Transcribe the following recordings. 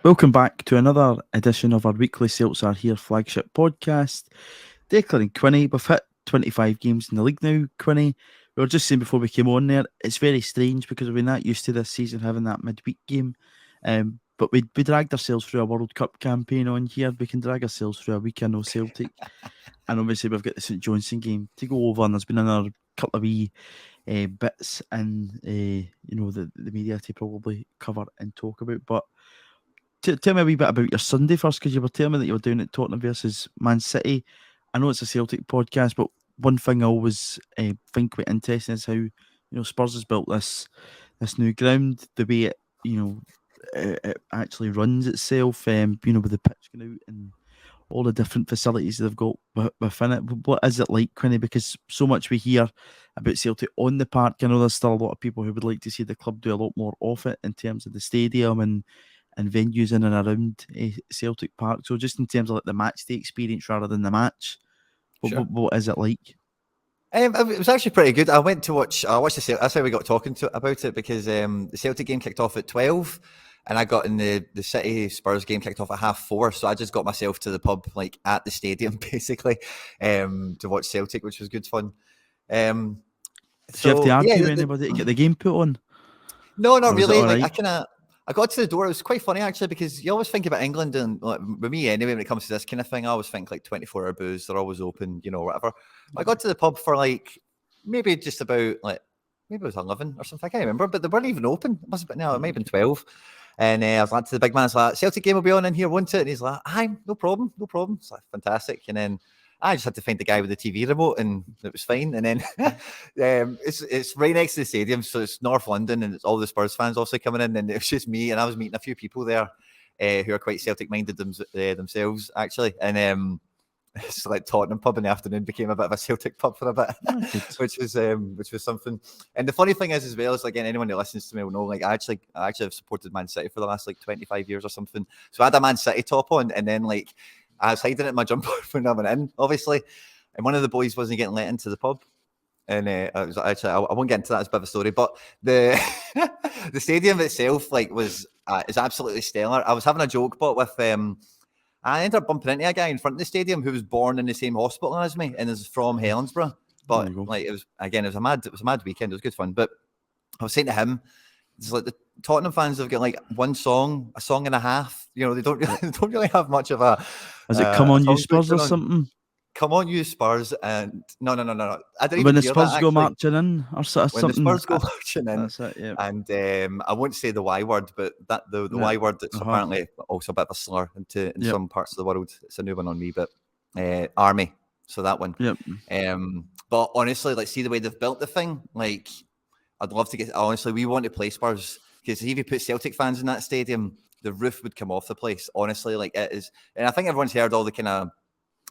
Welcome back to another edition of our weekly CELTSAREHERE flagship podcast. Declan and Quinny, we've hit 25 games in the league now. Quinny, we were just saying before we came on there, it's very strange because we're not used to this season having that midweek game. But we dragged ourselves through a World Cup campaign on here. We can drag ourselves through a weekend of Celtic. And obviously we've got the St Johnstone game to go over, and there's been another couple of wee bits in the media to probably cover and talk about. But tell me a wee bit about your Sunday first, because you were telling me that you were doing it Tottenham versus Man City. I know it's a Celtic podcast, but one thing I always think quite interesting is how Spurs has built this new ground, the way it actually runs itself. With the pitch going out and all the different facilities they've got within it. What is it like, Quinny? Because so much we hear about Celtic on the park. I know there's still a lot of people who would like to see the club do a lot more of it in terms of the stadium and venues in and around Celtic Park. So just in terms of like the match day experience rather than the match, what is it like? It was actually pretty good. I watched the Celtic. That's how we got talking about it, because the Celtic game kicked off at 12, and I got in the City Spurs game kicked off at 4:30. So I just got myself to the pub like at the stadium basically to watch Celtic, which was good fun. Did you have to argue with anybody to get the game put on? No, not really. Like I got to the door. It was quite funny actually, because you always think about England, and like, with me anyway, when it comes to this kind of thing, I always think like 24-hour booze. They're always open, whatever. I got to the pub for like maybe just about maybe it was 11 or something. I can't remember, but they weren't even open. It might have been 12. And I was like to the big man, I was like, Celtic game will be on in here, won't it? And he's like, aye, no problem. It's like fantastic. And then I just had to find the guy with the TV remote, and it was fine. And then it's right next to the stadium, so it's North London, and it's all the Spurs fans also coming in. And it was just me, and I was meeting a few people there who are quite Celtic minded themselves, actually. And it's like Tottenham pub in the afternoon became a bit of a Celtic pub for a bit, which was something. And the funny thing is, as well, is again, anyone who listens to me will know, like I actually have supported Man City for the last like 25 years or something. So I had a Man City top on, and then like I was hiding it in my jumper when I went in, obviously, and one of the boys wasn't getting let into the pub. And I won't get into that as a bit of a story, but the the stadium itself is absolutely stellar. I was having a joke, but with I ended up bumping into a guy in front of the stadium who was born in the same hospital as me and is from Helensburgh. But it was a mad weekend. It was good fun. But I was saying to him, it's like the Tottenham fans have got like a song and a half. They don't really have much of a. Has it come on you Spurs or something? Come on, you Spurs, and no. I didn't when even the hear Spurs that, go marching in, or something. When the Spurs go marching in, that's it, yeah. And I won't say the Y word, but the Y word, it's apparently also a bit of a slur in some parts of the world. It's a new one on me, but army. So that one. Yep. But honestly, like, see the way they've built the thing. Like, I'd love to get. Honestly, we want to play Spurs, because if you put Celtic fans in that stadium, the roof would come off the place. Honestly, like, it is, and I think everyone's heard all the kind of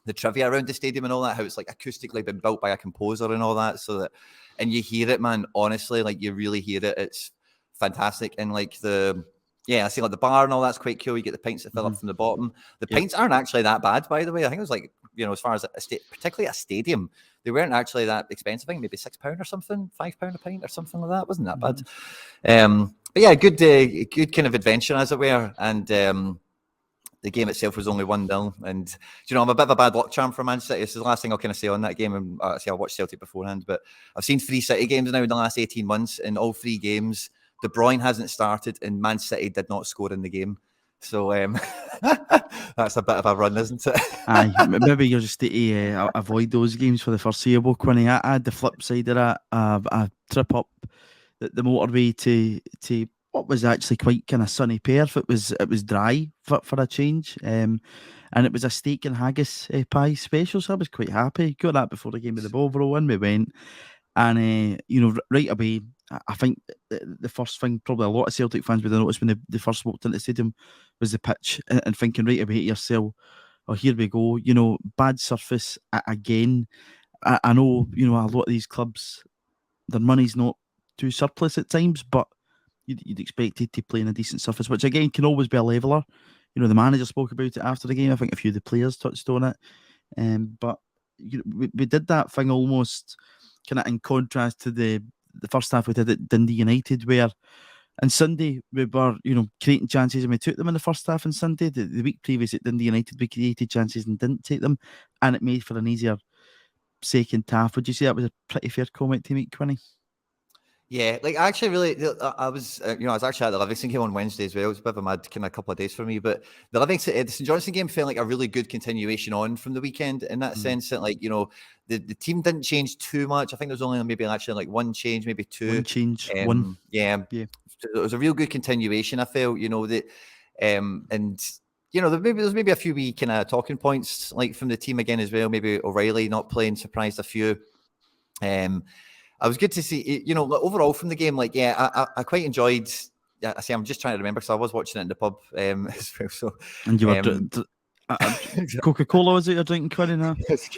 the trivia around the stadium and all that, how it's like acoustically been built by a composer and all that, so that, and you hear it, man, honestly, like you really hear it. It's fantastic. And like I see like the bar and all that's quite cool. You get the pints that fill up from the bottom. The pints aren't actually that bad, by the way. I think it was like, as far as particularly a stadium, they weren't actually that expensive. I think maybe £6 or something, £5 a pint or something like that. It wasn't that bad. But yeah, good kind of adventure, as it were. And the game itself was only 1-0, and I'm a bit of a bad luck charm for Man City. This is the last thing I'll kind of say on that game. And I watched Celtic beforehand, but I've seen 3 City games now in the last 18 months. In all 3 games, De Bruyne hasn't started, and Man City did not score in the game. So that's a bit of a run, isn't it? Aye, maybe you're just to avoid those games for the foreseeable, Quinny. I had the flip side of that. A trip up the motorway to what was actually quite kind of sunny Perth. It was dry for a change, and it was a steak and haggis pie special, so I was quite happy. Got that before the game of the Bovril, and we went, and right away, I think the first thing probably a lot of Celtic fans would have noticed when they first walked into the stadium was the pitch, and thinking right away to yourself, oh, here we go, bad surface again. I know, a lot of these clubs, their money's not too surplus at times, but you'd expect it to play in a decent surface, which again can always be a leveller. The manager spoke about it after the game. I think a few of the players touched on it. But we did that thing almost kind of in contrast to the first half we did at Dundee United, where And Sunday, we were, creating chances and we took them in the first half. And Sunday, the week previous at Dundee United, we created chances and didn't take them. And it made for an easier second half. Would you say that was a pretty fair comment to make, Quinny? Yeah, like I actually really, I was, I was actually at the Livingston game on Wednesday as well. It was a bit of a mad kind of couple of days for me, but the St Johnstone game felt like a really good continuation on from the weekend in that sense that, like, the team didn't change too much. I think there was only maybe actually like one change, maybe two. One change, one. Yeah. So it was a real good continuation, I felt, that, and, there's maybe a few wee kind of talking points like from the team again as well. Maybe O'Reilly not playing surprised a few. I was good to see, overall from the game. Like, yeah, I quite enjoyed. I see. I'm just trying to remember because I was watching it in the pub as well. So, and you were Coca-Cola, was it you're drinking, Quinny? Now it's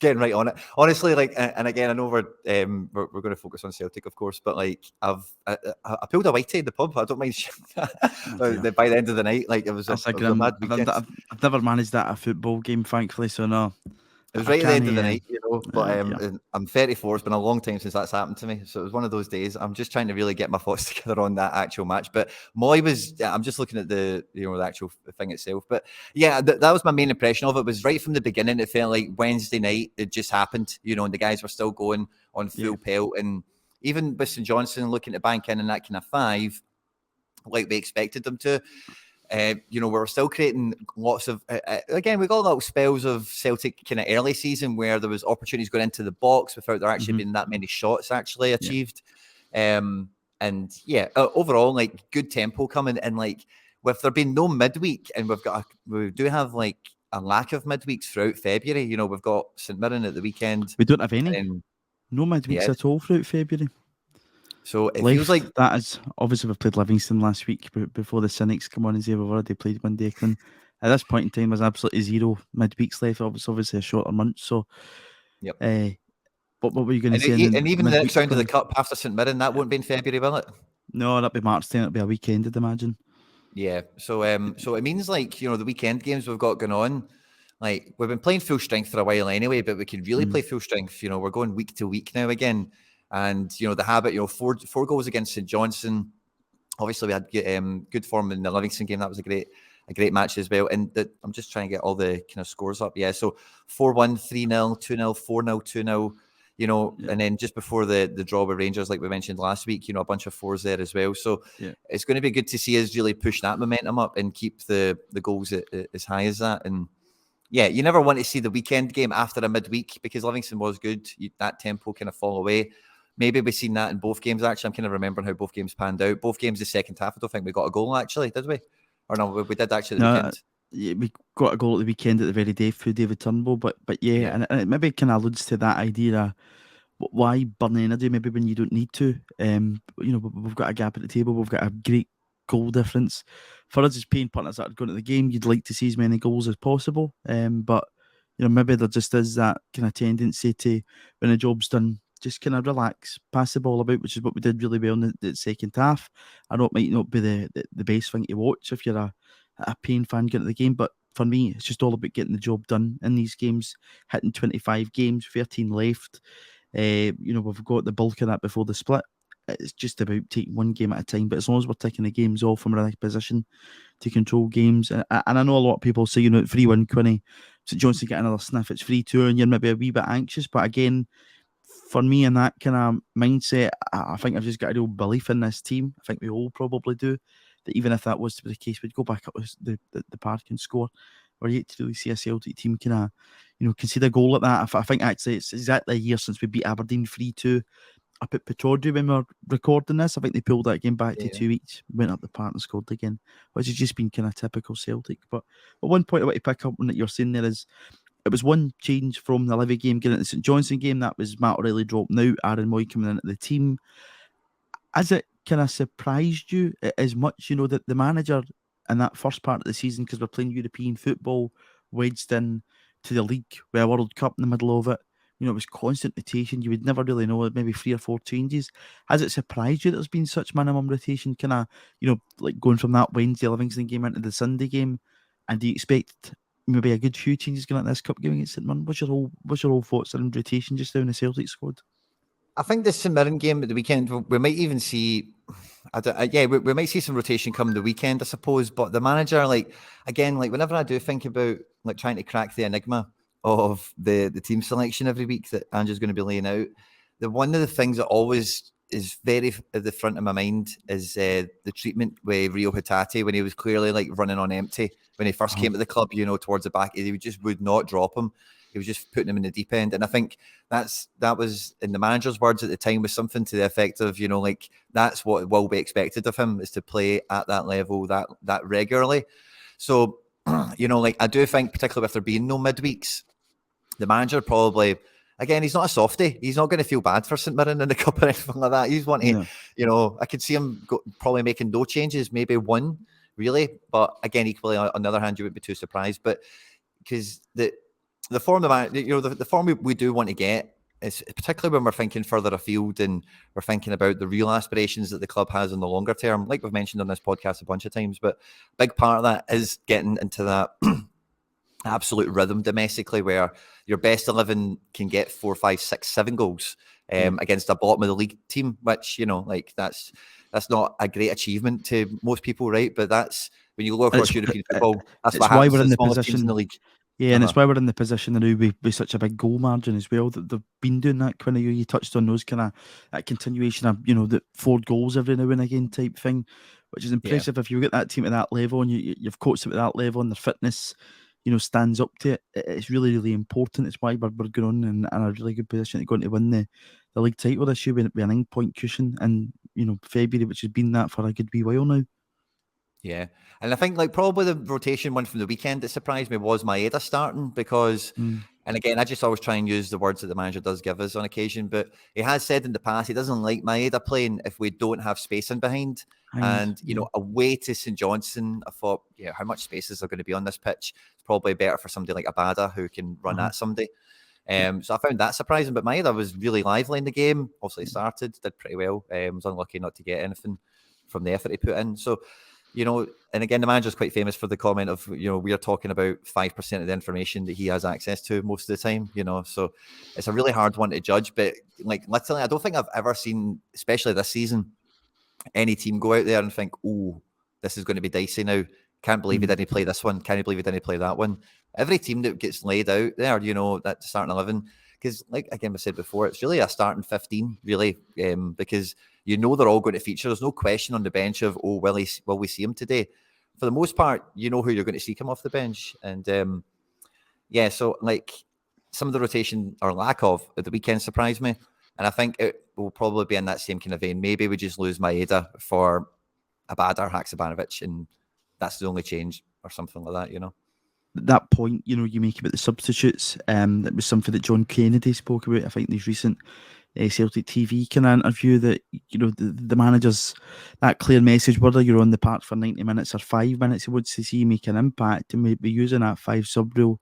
getting right on it. Honestly, like, and again, I know we're going to focus on Celtic, of course, but like, I pulled a whitey in the pub. I don't mind that. By the end of the night, like, it was a mad weekend. I've never managed that at a football game, thankfully. So no. It was right at the end of the night, but I'm 34. It's been a long time since that's happened to me. So it was one of those days. I'm just trying to really get my thoughts together on that actual match. But Mooy was, I'm just looking at the actual thing itself. But yeah, that was my main impression of it. Was right from the beginning. It felt like Wednesday night, it just happened, and the guys were still going on full pelt. And even with St Johnstone looking to bank in that kind of 5, like we expected them to. We were still creating lots of, again, we got little spells of Celtic kind of early season where there was opportunities going into the box without there actually being that many shots actually achieved. Overall, like, good tempo coming. And like, with there being no midweek, and we do have like a lack of midweeks throughout February. We've got St Mirren at the weekend. We don't have any. No midweeks at all throughout February. So it feels like that is, obviously we've played Livingston last week before the cynics come on and say we've already played one, Declan. At this point in time, there's absolutely 0 midweeks left. Obviously a shorter month. So, yep. What were you going to say? And even the next round of the Cup after St Mirren, that won't be in February, will it? No, that'll be March 10. It'll be a weekend, I'd imagine. Yeah. So it means, like, the weekend games we've got going on, like, we've been playing full strength for a while anyway, but we can really play full strength. We're going week to week now again. And, the habit, 4 goals against St Johnstone. Obviously, we had good form in the Livingston game. That was a great match as well. And I'm just trying to get all the kind of scores up. Yeah, so 4-1, 3-0, 2-0, 4-0, 2-0, and then just before the draw with Rangers, like we mentioned last week, a bunch of 4s there as well. So it's going to be good to see us really push that momentum up and keep the goals as high as that. And yeah, you never want to see the weekend game after a midweek because Livingston was good. That tempo kind of fall away. Maybe we've seen that in both games, actually. I'm kind of remembering how both games panned out. Both games the second half, I don't think we got a goal, actually, did we? Or no, we did actually at the weekend. Yeah, we got a goal at the weekend at the very day through David Turnbull. But and it maybe kind of alludes to that idea of why burn energy maybe when you don't need to. We've got a gap at the table. We've got a great goal difference. For us as paying partners that are going to the game, you'd like to see as many goals as possible. But maybe there just is that kind of tendency to, when the job's done, just kind of relax, pass the ball about, which is what we did really well in the second half. I know it might not be the best thing to watch if you're a Payne fan getting the game, but for me, it's just all about getting the job done in these games, hitting 25 games, 13 left. We've got the bulk of that before the split. It's just about taking one game at a time, but as long as we're taking the games off from a position to control games, and I know a lot of people say, 3-1, Quinny, St Johnstone get another sniff, it's 3-2, and you're maybe a wee bit anxious, but again, for me, in that kind of mindset, I think I've just got a real belief in this team. I think we all probably do. That even if that was to be the case, we'd go back up the park and score. We're yet to really see a Celtic team kind of, concede a goal like that. I think actually it's exactly a year since we beat Aberdeen 3-2 up at Pittodrie when we were recording this. I think they pulled that game back to 2 weeks, went up the park and scored again, which has just been kind of typical Celtic. But one point I want to pick up on that you're saying there is, it was one change from the Livy game getting into the St Johnstone game. That was Matt O'Reilly dropping out, Aaron Mooy coming into the team. Has it kind of surprised you as much, that the manager in that first part of the season, because we're playing European football, wedged in to the league with a World Cup in the middle of it, it was constant rotation. You would never really know, maybe 3 or 4 changes. Has it surprised you that there's been such minimum rotation, kind of, like going from that Wednesday Livingston game into the Sunday game? And do you expect maybe a good few changes going into this cup game against St Mirren? What's your whole thoughts on rotation just now in the Celtic squad? I think the St Mirren game at the weekend, we might even see, we might see some rotation come the weekend, I suppose. But the manager, like, again, like whenever I do think about like trying to crack the enigma of the team selection every week that Andrew's going to be laying out, one of the things that always is very at the front of my mind is the treatment with Rio Hatate when he was clearly like running on empty when he first came to the club, you know, towards the back. He just would not drop him. He was just putting him in the deep end. And I think that was, in the manager's words at the time, was something to the effect of, you know, like that's what will be expected of him, is to play at that level that regularly. So, you know, like I do think, particularly with there being no midweeks, the manager probably, again, he's not a softie. He's not going to feel bad for St Mirren in the cup or anything like that. He's wanting, you know, I could see him probably making no changes, maybe one, really. But again, equally, on the other hand, you wouldn't be too surprised. But because the form the form we do want to get is, particularly when we're thinking further afield and we're thinking about the real aspirations that the club has in the longer term, like we've mentioned on this podcast a bunch of times. But a big part of that is getting into that absolute rhythm domestically, where your best 11 can get 4, 5, 6, 7 goals against a bottom of the league team, which, you know, like that's not a great achievement to most people, right? But that's, when you look across European football, that's what happens to the smallest teams in the league. Yeah, and it's why we're in the position now with such a big goal margin as well, that they've been doing that. Quinny, you touched on those kind of that continuation of, you know, the 4 goals every now and again type thing, which is impressive. If you get that team at that level and you've coached them at that level and their fitness, you know, stands up to it, it's really, really important. It's why we're going on in a really good position to go on to win the league title this year with a 9-point cushion in, you know, February, which has been that for a good wee while now. Yeah, and I think like probably the rotation one from the weekend that surprised me was Maeda starting, because, and again, I just always try and use the words that the manager does give us on occasion, but he has said in the past he doesn't like Maeda playing if we don't have space in behind. And, you know, away to St Johnstone, I thought, yeah, how much space is there going to be on this pitch? It's probably better for somebody like Abada who can run at somebody. So I found that surprising, but Maeda was really lively in the game. Obviously started, did pretty well. Was unlucky not to get anything from the effort he put in. So, you know, and again, the manager's quite famous for the comment of, you know, we are talking about 5% of the information that he has access to most of the time, you know, so it's a really hard one to judge. But like, literally, I don't think I've ever seen, especially this season, any team go out there and think, oh, this is going to be dicey now. Can't believe he didn't play this one. Can't believe he didn't play that one. Every team that gets laid out there, you know, that starting 11, because like, again, I said before, it's really a starting 15, really, because you know they're all going to feature. There's no question on the bench of, oh, will we see him today? For the most part, you know who you're going to see come off the bench. And yeah, so like some of the rotation or lack of at the weekend surprised me. And I think it will probably be in that same kind of vein. Maybe we just lose Maeda for Abada or Haksabanovic, and that's the only change or something like that, you know. That point, you know, you make about the substitutes, that was something that John Kennedy spoke about, I think, in his recent Celtic TV kind of interview, that, you know, the manager's that clear message, whether you're on the park for 90 minutes or 5 minutes, he wants to see you make an impact, and we'd be using that 5 sub rule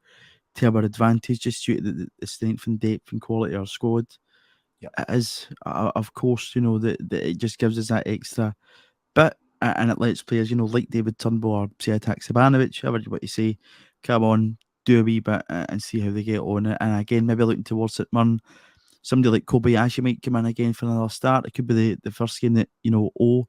to our advantage, just due to the strength and depth and quality of our squad. It is, of course, you know, that it just gives us that extra bit, and it lets players, you know, like David Turnbull or Seatak Sabanovic, however you want to say, come on, do a wee bit and see how they get on. And again, maybe looking towards it, Murn, somebody like Kobayashi might come in again for another start. It could be the first game that, you know, O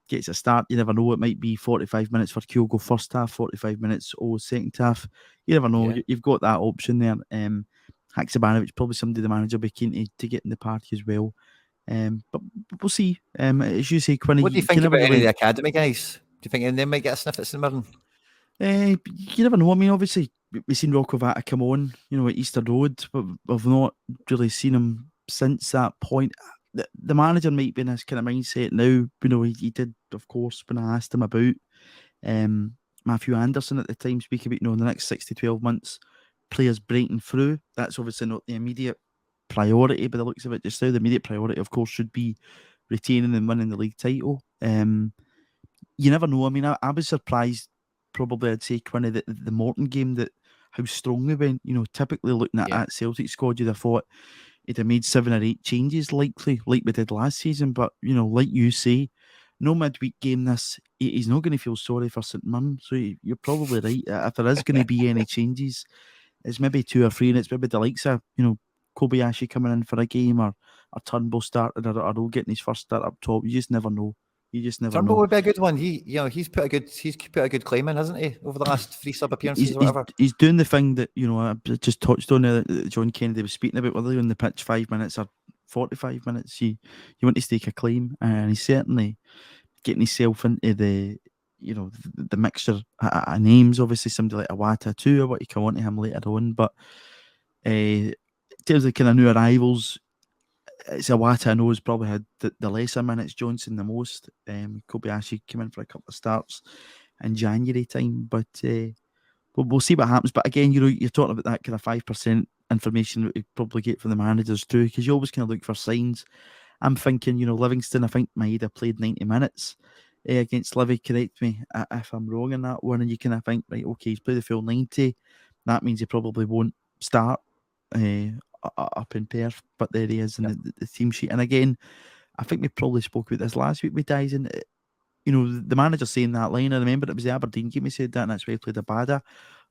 gets a start. You never know. It might be 45 minutes for Kyogo first half, 45 minutes O second half. You never know. You've got that option there. Haksabanovic, probably somebody the manager will be keen to get in the party as well. But we'll see. As you say, Quinny, what do you think about any of the academy guys? Do you think any of them might get a sniff at St Mirren? You never know. I mean, obviously, we've seen Rocco Vata come on, you know, at Easter Road, but we've not really seen him since that point. The manager might be in this kind of mindset now. You know, he did, of course, when I asked him about Matthew Anderson at the time, speaking about, you know, in the next 6 to 12 months, players breaking through. That's obviously not the immediate priority, by the looks of it just now. The immediate priority, of course, should be retaining and winning the league title. You never know. I mean, I was surprised, probably, I'd say, Quinny, the Morton game, that how strong they went. You know, typically looking at that Celtic squad, you'd have thought he'd have made 7 or 8 changes, likely, like we did last season. But, you know, like you say, no midweek game this, he's not going to feel sorry for St Mirren. So you're probably right. If there is going to be any changes, it's maybe 2 or 3, and it's maybe the likes of, you know, Kobayashi coming in for a game, or Turnbull starting, or getting his first start up top. You just never know. You just never Turnbull know. would be a good one. He's put a good claim in, hasn't he, over the last 3 sub appearances or whatever. He's doing the thing that I just touched on there that John Kennedy was speaking about, whether on the pitch 5 minutes or 45 minutes. You want to stake a claim, and he's certainly getting himself into the the mixture of names. Obviously, somebody like Iwata too. I want to come on to him later on, but in terms of kind of new arrivals, it's Iwata I know has probably had the lesser minutes. Johnson the most. Kobayashi came in for a couple of starts in January time, but we'll see what happens. But again, you're talking about that kind of 5% information that we probably get from the managers too, because you always kind of look for signs. I'm thinking, Livingston, I think Maeda played 90 minutes against Livy. Correct me if I'm wrong in that one. And you kind of think, right, okay, he's played the full 90. That means he probably won't start up in Perth. But there he is in the team sheet. And again, I think we probably spoke about this last week with Dyson. The manager saying that line, I remember it was the Aberdeen game he said that, and that's why he played Abada.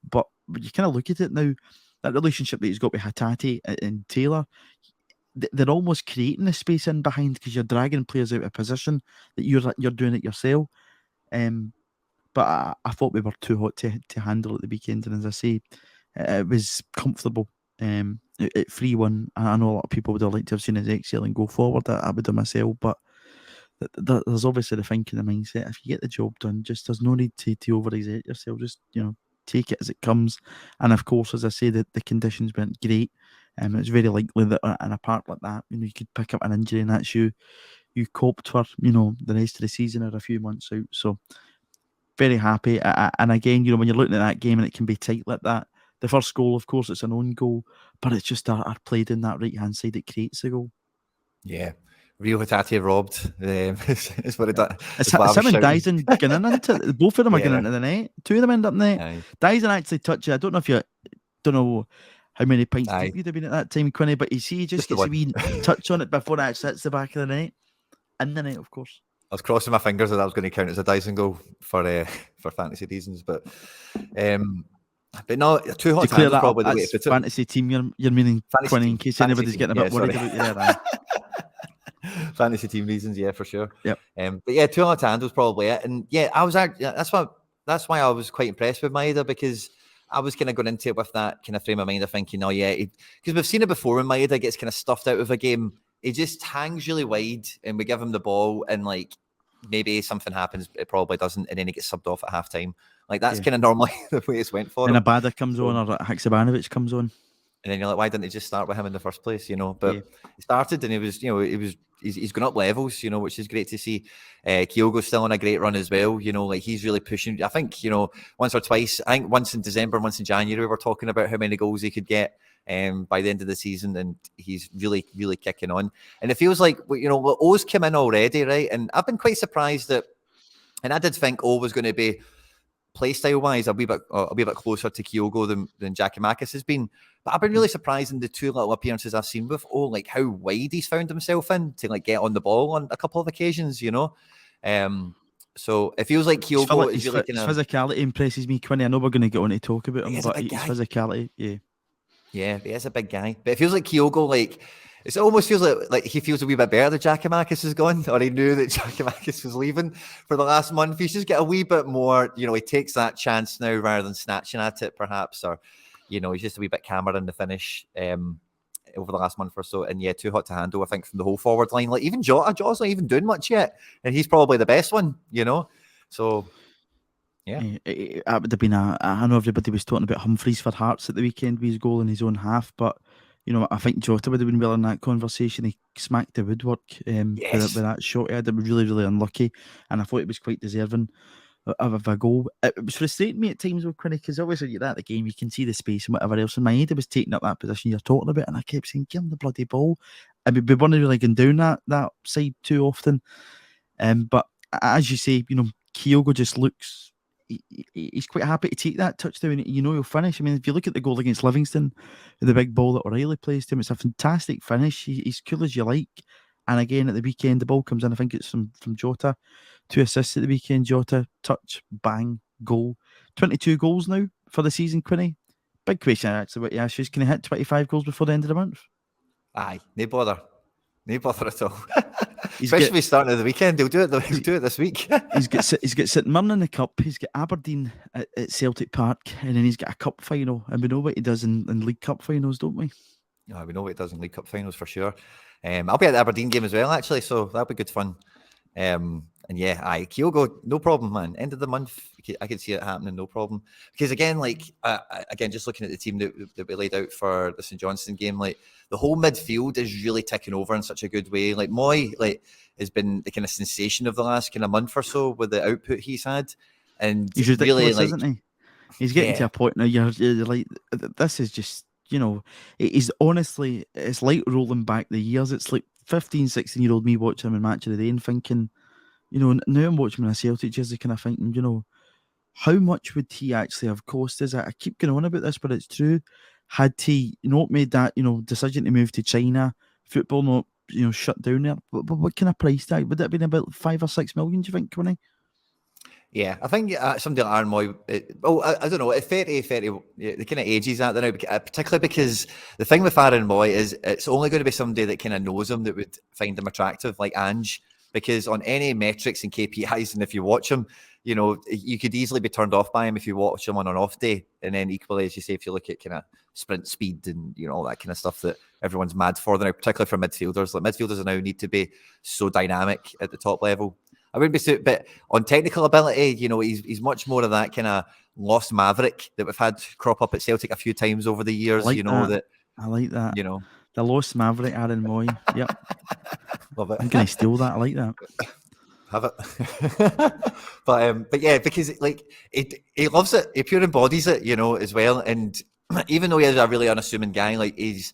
But you kind of look at it now, that relationship that he's got with Hatate and Taylor, they're almost creating the space in behind because you're dragging players out of position that you're doing it yourself. But I thought we were too hot to handle at the weekend, and as I say, it was comfortable. At 3-1, I know a lot of people would have liked to have seen us excel and go forward. I would have myself, but there's obviously the thinking, the mindset. If you get the job done, just there's no need to overexert yourself. Just take it as it comes. And of course, as I say, the conditions weren't great. It's very likely that in a part like that, you could pick up an injury, and that's you coped for the rest of the season or a few months out. So very happy. And again, when you're looking at that game and it can be tight like that, the first goal, of course, it's an own goal, but it's just our play in that right hand side that creates the goal. Yeah. Real Hatate robbed. Is what it does. It's him and Dyson getting into it. Both of them are getting into the net. 2 of them end up in the net. Aye. Dyson actually touched it. I don't know how many pints deep you'd have been at that time, Quinny, but you see, he just gets a wee touch on it before it actually hits the back of the net. In the net, of course. I was crossing my fingers that I was going to count as a Dyson goal for fantasy reasons, but no, 2 hot hands probably the way to put it. Fantasy team, you're meaning, Quinny, in case anybody's getting a bit worried about you there. Fantasy team reasons, yeah, for sure. Yep. But yeah, 2 hot hands was probably it, and yeah, I was that's why I was quite impressed with Maeda, because I was kind of going into it with that kind of frame of mind of thinking, oh yeah, because we've seen it before when Maeda gets kind of stuffed out of a game. He just hangs really wide, and we give him the ball, and like maybe something happens, it probably doesn't, and then he gets subbed off at half time. Like that's kind of normally the way it's went for him. And Abada comes on, or Haksabanovic comes on. And then you're like, why didn't he just start with him in the first place? But he started, and he's gone up levels, which is great to see. Kyogo's still on a great run as well. Like he's really pushing. I think, once or twice, I think once in December, once in January, we were talking about how many goals he could get by the end of the season, and he's really, really kicking on. And it feels like, O's came in already, right? And I've been quite surprised that, and I did think O was going to be, playstyle wise, a wee bit closer to Kyogo than Giakoumakis has been. But I've been really surprised in the 2 little appearances I've seen with like how wide he's found himself in to like get on the ball on a couple of occasions, So it feels like Kyogo is really his physicality impresses me, Quinny. I know we're going to get on to talk about him, but his physicality, yeah, he is a big guy. But it feels like Kyogo, like it almost feels like he feels a wee bit better that Giakoumakis is gone, or he knew that Giakoumakis was leaving for the last month. He's just get a wee bit more, he takes that chance now rather than snatching at it, perhaps, or he's just a wee bit calmer in the finish over the last month or so. And yeah, too hot to handle, I think, from the whole forward line. Like even Jota's not even doing much yet, and he's probably the best one, So yeah, it would have been I know everybody was talking about Humphreys for Hearts at the weekend with his goal in his own half, but I think Jota would have been well in that conversation. He smacked the woodwork with that shot. He had it really, really unlucky, and I thought it was quite deserving of a goal. It was frustrating me at times with Quinny, because obviously you're at the game, you can see the space and whatever else, and Maeda was taking up that position you're talking about, and I kept saying, give him the bloody ball. And we weren't really going down that side too often. But as you say, Kyogo just looks... He's quite happy to take that touchdown. He'll finish. I mean, if you look at the goal against Livingston, the big ball that O'Reilly plays to him, it's a fantastic finish. He's cool as you like. And again, at the weekend, the ball comes in. I think it's from Jota. 2 assists at the weekend. Jota, touch, bang, goal. 22 goals now for the season, Quinny. Big question, actually, what you ask is, can he hit 25 goals before the end of the month? Aye, no bother at all. Especially starting of the weekend. He'll do it this week. he's got St Mirren in the cup. He's got Aberdeen at Celtic Park, and then he's got a cup final. And we know what he does in League Cup finals, don't we? Yeah, we know what he does in League Cup finals for sure. I'll be at the Aberdeen game as well, actually, so that'll be good fun. And yeah, Kyogo, no problem, man. End of the month, I can see it happening, no problem. Because again, just looking at the team that we laid out for the St Johnstone game, like the whole midfield is really ticking over in such a good way. Like Mooy, has been the kind of sensation of the last kind of month or so with the output he's had, and he's ridiculous, really, isn't he? He's getting to a point now. You're like, this is just, it's honestly, it's like rolling back the years. It's like 15, 16-year-old me watching him in Match of the Day and thinking, now I'm watching him in a Celtic jersey, kind of thinking, how much would he actually have cost us? I keep going on about this, but it's true. Had he not made that, decision to move to China, football not, shut down there, but what kind of price tag? Would it have been about 5 or 6 million, do you think, Quinny? Yeah, I think somebody like Aaron Mooy, I don't know, at 30, the kind of age he's at there now, particularly because the thing with Aaron Mooy is it's only going to be somebody that kind of knows him that would find him attractive, like Ange, because on any metrics and KPIs, and if you watch him, you could easily be turned off by him if you watch him on an off day. And then equally, as you say, if you look at kind of sprint speed and, all that kind of stuff that everyone's mad for now, particularly for midfielders. Like midfielders now need to be so dynamic at the top level. I wouldn't be but on technical ability, he's much more of that kind of lost Maverick that we've had crop up at Celtic a few times over the years. I like that. The lost Maverick, Aaron Mooy. Yep. Love it. I'm going to steal that. I like that. Have it. but yeah, because he loves it. He pure embodies it, as well. And even though he is a really unassuming guy, like he's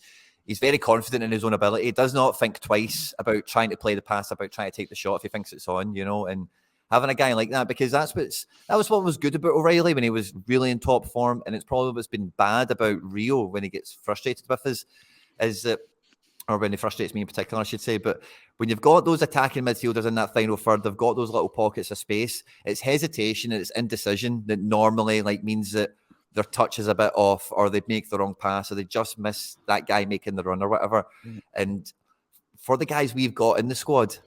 very confident in his own ability. He does not think twice about trying to play the pass, about trying to take the shot if he thinks it's on, and having a guy like that, because that was what was good about O'Reilly when he was really in top form, and it's probably what's been bad about Rio when he gets frustrated with us, is that, or when he frustrates me in particular, I should say, but when you've got those attacking midfielders in that final third, they've got those little pockets of space, it's hesitation and it's indecision that normally means that their touch is a bit off, or they make the wrong pass, or they just miss that guy making the run or whatever. And for the guys we've got in the squad,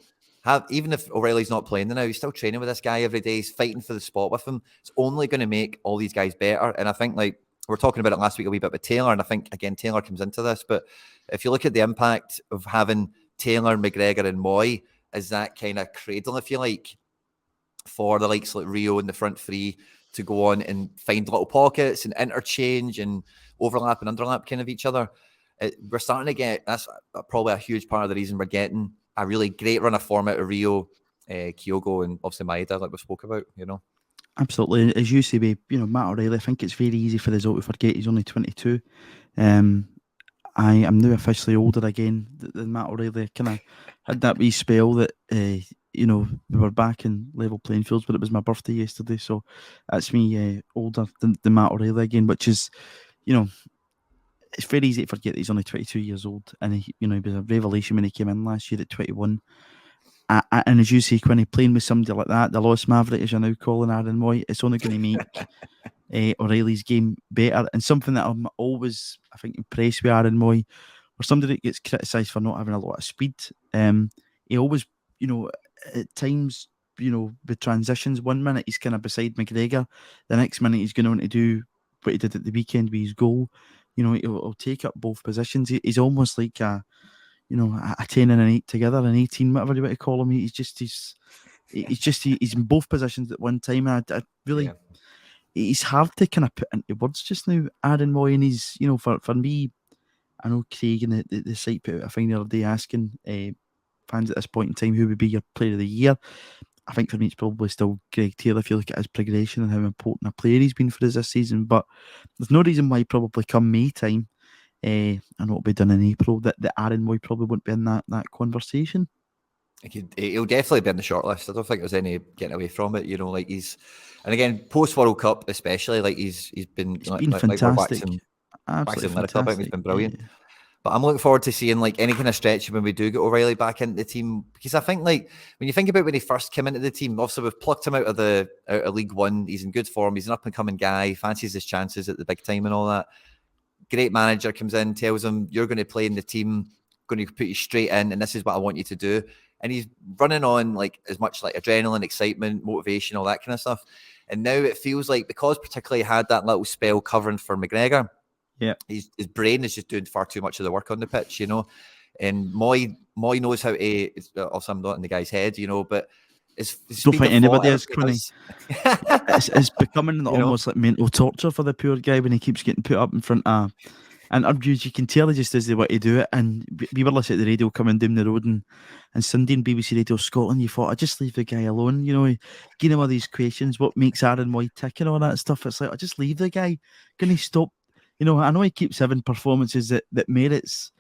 even if O'Reilly's not playing now, he's still training with this guy every day. He's fighting for the spot with him. It's only going to make all these guys better. And I think, we were talking about it last week a wee bit with Taylor, and I think, again, Taylor comes into this. But if you look at the impact of having Taylor, McGregor and Mooy as that kind of cradle, if you like, for the likes like Rio and the front three to go on and find little pockets and interchange and overlap and underlap kind of each other. We're starting to get, that's probably a huge part of the reason we're getting a really great run of form out of Rio, Kyogo, and obviously Maeda, like we spoke about, Absolutely. As you say, babe, Matt O'Reilly, I think it's very easy for us all to forget he's only 22. I am now officially older again than Matt O'Reilly. I kind of had that wee spell that, we were back in level playing fields, but it was my birthday yesterday, so that's me older than Matt O'Reilly again, which is, it's very easy to forget that he's only 22 years old, and he was a revelation when he came in last year at 21. And as you say, Quinny, playing with somebody like that, the lost Maverick, as you're now calling Aaron Mooy, it's only going to make O'Reilly's game better. And something that I'm always, I think, impressed with Aaron Mooy, or somebody that gets criticised for not having a lot of speed. He always, at times, with transitions, 1 minute he's kind of beside McGregor, the next minute he's going on to do what he did at the weekend with his goal. He'll take up both positions. He's almost like a 10 and an 8 together, an 18, whatever you want to call him. He's in both positions at one time. And I really, he's hard to kind of put into words just now, Aaron Mooy, and he's, for me, I know Craig and the site put out a thing the other day asking fans at this point in time who would be your player of the year. I think for me it's probably still Greg Taylor if you look at his progression and how important a player he's been for us this season. But there's no reason why probably come May time, I know it'll be done in April, that Aaron Mooy probably won't be in that conversation. He'll definitely be in the shortlist. I don't think there's any getting away from it. And again, post World Cup especially, he's been fantastic. Absolutely fantastic. He's been brilliant. Yeah. But I'm looking forward to seeing any kind of stretch when we do get O'Reilly back into the team, because I think when you think about when he first came into the team, obviously we've plucked him out of League One. He's in good form. He's an up and coming guy. Fancies his chances at the big time and all that. Great manager comes in, tells him you're going to play in the team, going to put you straight in, and this is what I want you to do. and he's running on like as much like adrenaline, excitement, motivation, all that kind of stuff. And now it feels like, because particularly he had that little spell covering for McGregor, his brain is just doing far too much of the work on the pitch, you know. And Mooy knows how to. Also, I'm not in the guy's head, you know, but don't think anybody is, Quinny. It's becoming almost like mental torture for the poor guy when he keeps getting put up in front of interviews. You can tell he just does the way to do it. And we were listening to the radio coming down the road, and Sunday on BBC Radio Scotland, you thought, I just leave the guy alone, you know, give him all these questions, what makes Aaron Mooy tick and all that stuff. It's like, I just leave the guy. Can he stop? You know, I know he keeps having performances that merits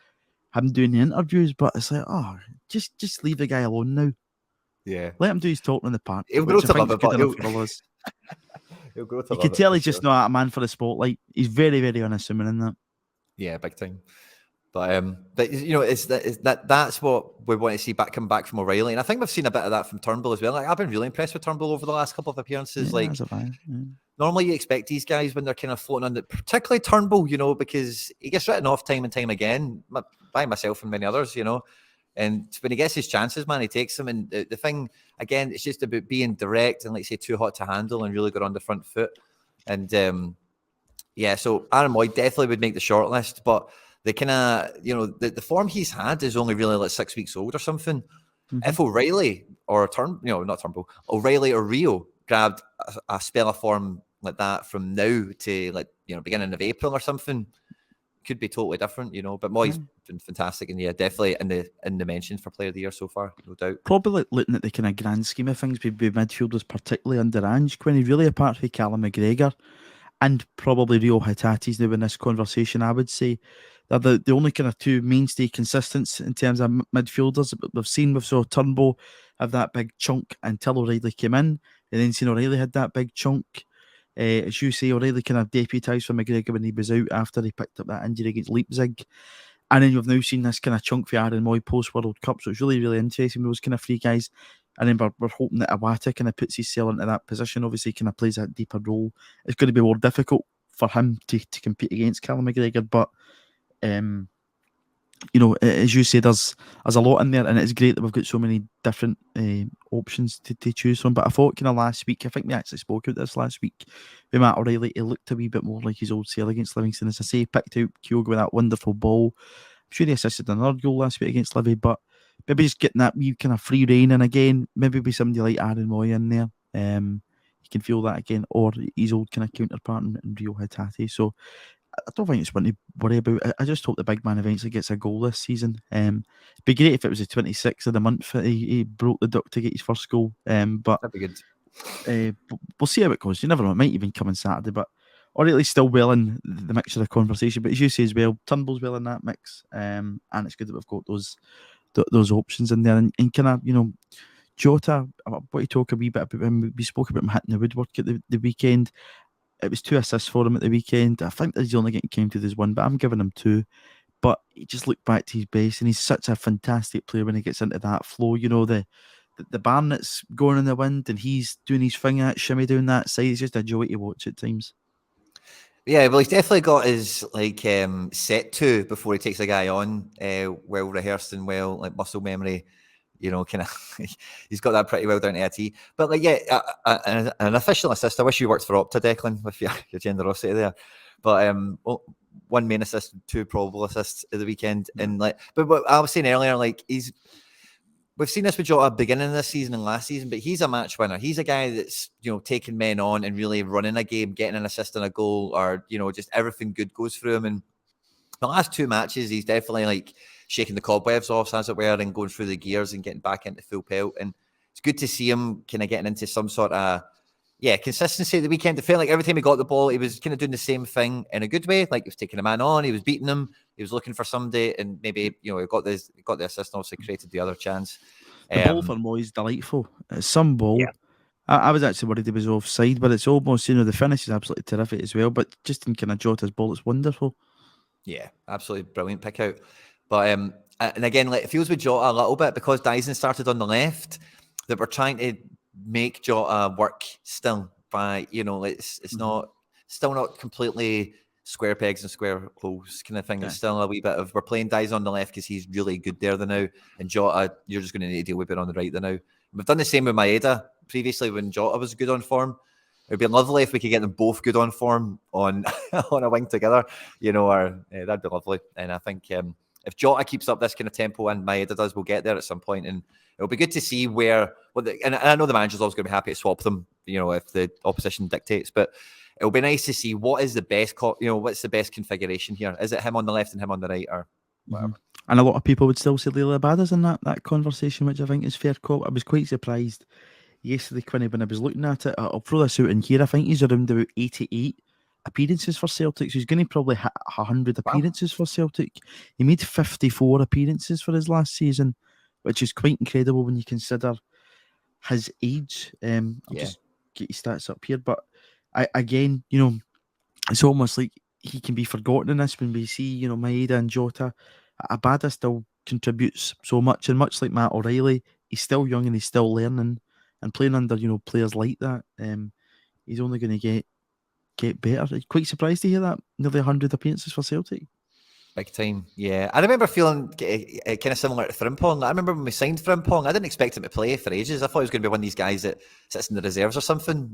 him doing the interviews, but it's like, just leave the guy alone now. Yeah, let him do his talking in the park. He'll grow to love it, but he'll grow to you can tell he's just not a man for the spotlight. He's very, very unassuming in that. Yeah, big time. But you know, that's what we want to see come back from O'Reilly, and I think we've seen a bit of that from Turnbull as well. Like, I've been really impressed with Turnbull over the last couple of appearances. Normally you expect these guys when they're kind of floating on, particularly Turnbull, you know, because he gets written off time and time again by myself and many others, you know. And when he gets his chances, man, he takes them. And the thing, again, it's just about being direct and, like say, too hot to handle and really good on the front foot. And so Aaron Mooy definitely would make the short list, but the kind of, you know, the form he's had is only really like 6 weeks old or something. Mm-hmm. If O'Reilly or O'Reilly or Rio grabbed a spell of form like that from now to, like, you know, beginning of April or something, could be totally different, you know. But Mooy's been fantastic, and definitely in the mentions for Player of the Year so far, no doubt. Probably looking at the kind of grand scheme of things, maybe midfielders, particularly under Ange, Quinny, really apart from Callum McGregor and probably Rio Hitatis now in this conversation, I would say they're the only kind of two mainstay consistents in terms of midfielders we've saw Turnbull have that big chunk until O'Reilly came in, and then seen O'Reilly had that big chunk. As you say, O'Reilly kind of deputised for McGregor when he was out after he picked up that injury against Leipzig. And then you've now seen this kind of chunk for Aaron Mooy post-World Cup. So it's really, really interesting with those kind of three guys. And then we're hoping that Iwata kind of puts himself into that position. Obviously, kind of plays that deeper role. It's going to be more difficult for him to compete against Callum McGregor. But, you know, as you say, there's a lot in there, and it's great that we've got so many different options to choose from. But I thought kind of last week, I think we actually spoke about this last week, with Matt O'Reilly, he looked a wee bit more like his old self against Livingston. As I say, he picked out Kyogo with that wonderful ball. I'm sure he assisted another goal last week against Livy, but maybe just getting that wee kind of free rein, and again, maybe with somebody like Aaron Mooy in there, you can feel that again, or his old kind of counterpart in Rio Hatate. So I don't think it's one to worry about. I just hope the big man eventually gets a goal this season. It'd be great if it was the 26th of the month that he broke the duck to get his first goal. But that'd be good. We'll see how it goes. You never know. It might even come on Saturday, but or at least still well in the mix of the conversation. But as you say as well, Turnbull's well in that mix, and it's good that we've got those options in there. And kind of, you know, Jota, I want to talk a wee bit about him. We spoke about him hitting the woodwork at the weekend. It was 2 assists for him at the weekend. I think that he's only getting counted as 1, but I'm giving him 2. But he just looked back to his base, and he's such a fantastic player when he gets into that flow. You know, the Barnett's going in the wind, and he's doing his thing at shimmy down that side. It's just a joy to watch at times. Yeah, well, he's definitely got his set to before he takes a guy on, well rehearsed and well, like, muscle memory. You know, kind of, he's got that pretty well down to a T. But like, yeah, an official assist. I wish you worked for Opta, Declan, with your generosity there. But 1 main assist, 2 probable assists at the weekend, and like, but what I was saying earlier, like, we've seen this with Jota beginning of this season and last season, but he's a match winner. He's a guy that's, you know, taking men on and really running a game, getting an assist and a goal, or, you know, just everything good goes through him. And the last 2 matches, he's definitely like shaking the cobwebs off, as it were, and going through the gears and getting back into full pelt. And it's good to see him kind of getting into some sort of, consistency at the weekend. It felt like every time he got the ball, he was kind of doing the same thing in a good way. Like, he was taking a man on, he was beating him, he was looking for somebody, and maybe, you know, he got the assist and also created the other chance. The ball for Mooy is delightful. It's some ball. Yeah. I was actually worried he was offside, but it's almost, you know, the finish is absolutely terrific as well. But just in kind of Jota's ball, it's wonderful. Yeah, absolutely brilliant pick out. But and again, like, it feels with Jota a little bit, because Dyson started on the left, that we're trying to make Jota work still by, you know, it's not completely square pegs and square holes kind of thing. There's still a wee bit of, we're playing Dice on the left because he's really good there now, and Jota, you're just going to need to deal with it on the right now. We've done the same with Maeda previously when Jota was good on form. It'd be lovely if we could get them both good on form on on a wing together, or that'd be lovely. And I think if Jota keeps up this kind of tempo and Maeda does, we'll get there at some point. And it'll be good to see and I know the manager's always going to be happy to swap them, if the opposition dictates, but it'll be nice to see what is the best, what's the best configuration here. Is it him on the left and him on the right, or whatever? And a lot of people would still say Leila Abada's in that conversation, which I think is fair call. I was quite surprised yesterday, Quinny, when I was looking at it. I'll throw this out in here. I think he's around about 88 appearances for Celtic, so he's going to probably hit 100 appearances for Celtic. He made 54 appearances for his last season, which is quite incredible when you consider his age. I'll just get his stats up here, but again, it's almost like he can be forgotten in this when we see, Maeda and Jota. Abada still contributes so much, and much like Matt O'Reilly, he's still young and he's still learning, and playing under, players like that, he's only going to get better. Quite surprised to hear that, nearly 100 appearances for Celtic. Big time, yeah. I remember feeling kind of similar to Frimpong. I remember when we signed Frimpong, I didn't expect him to play for ages. I thought he was going to be one of these guys that sits in the reserves or something,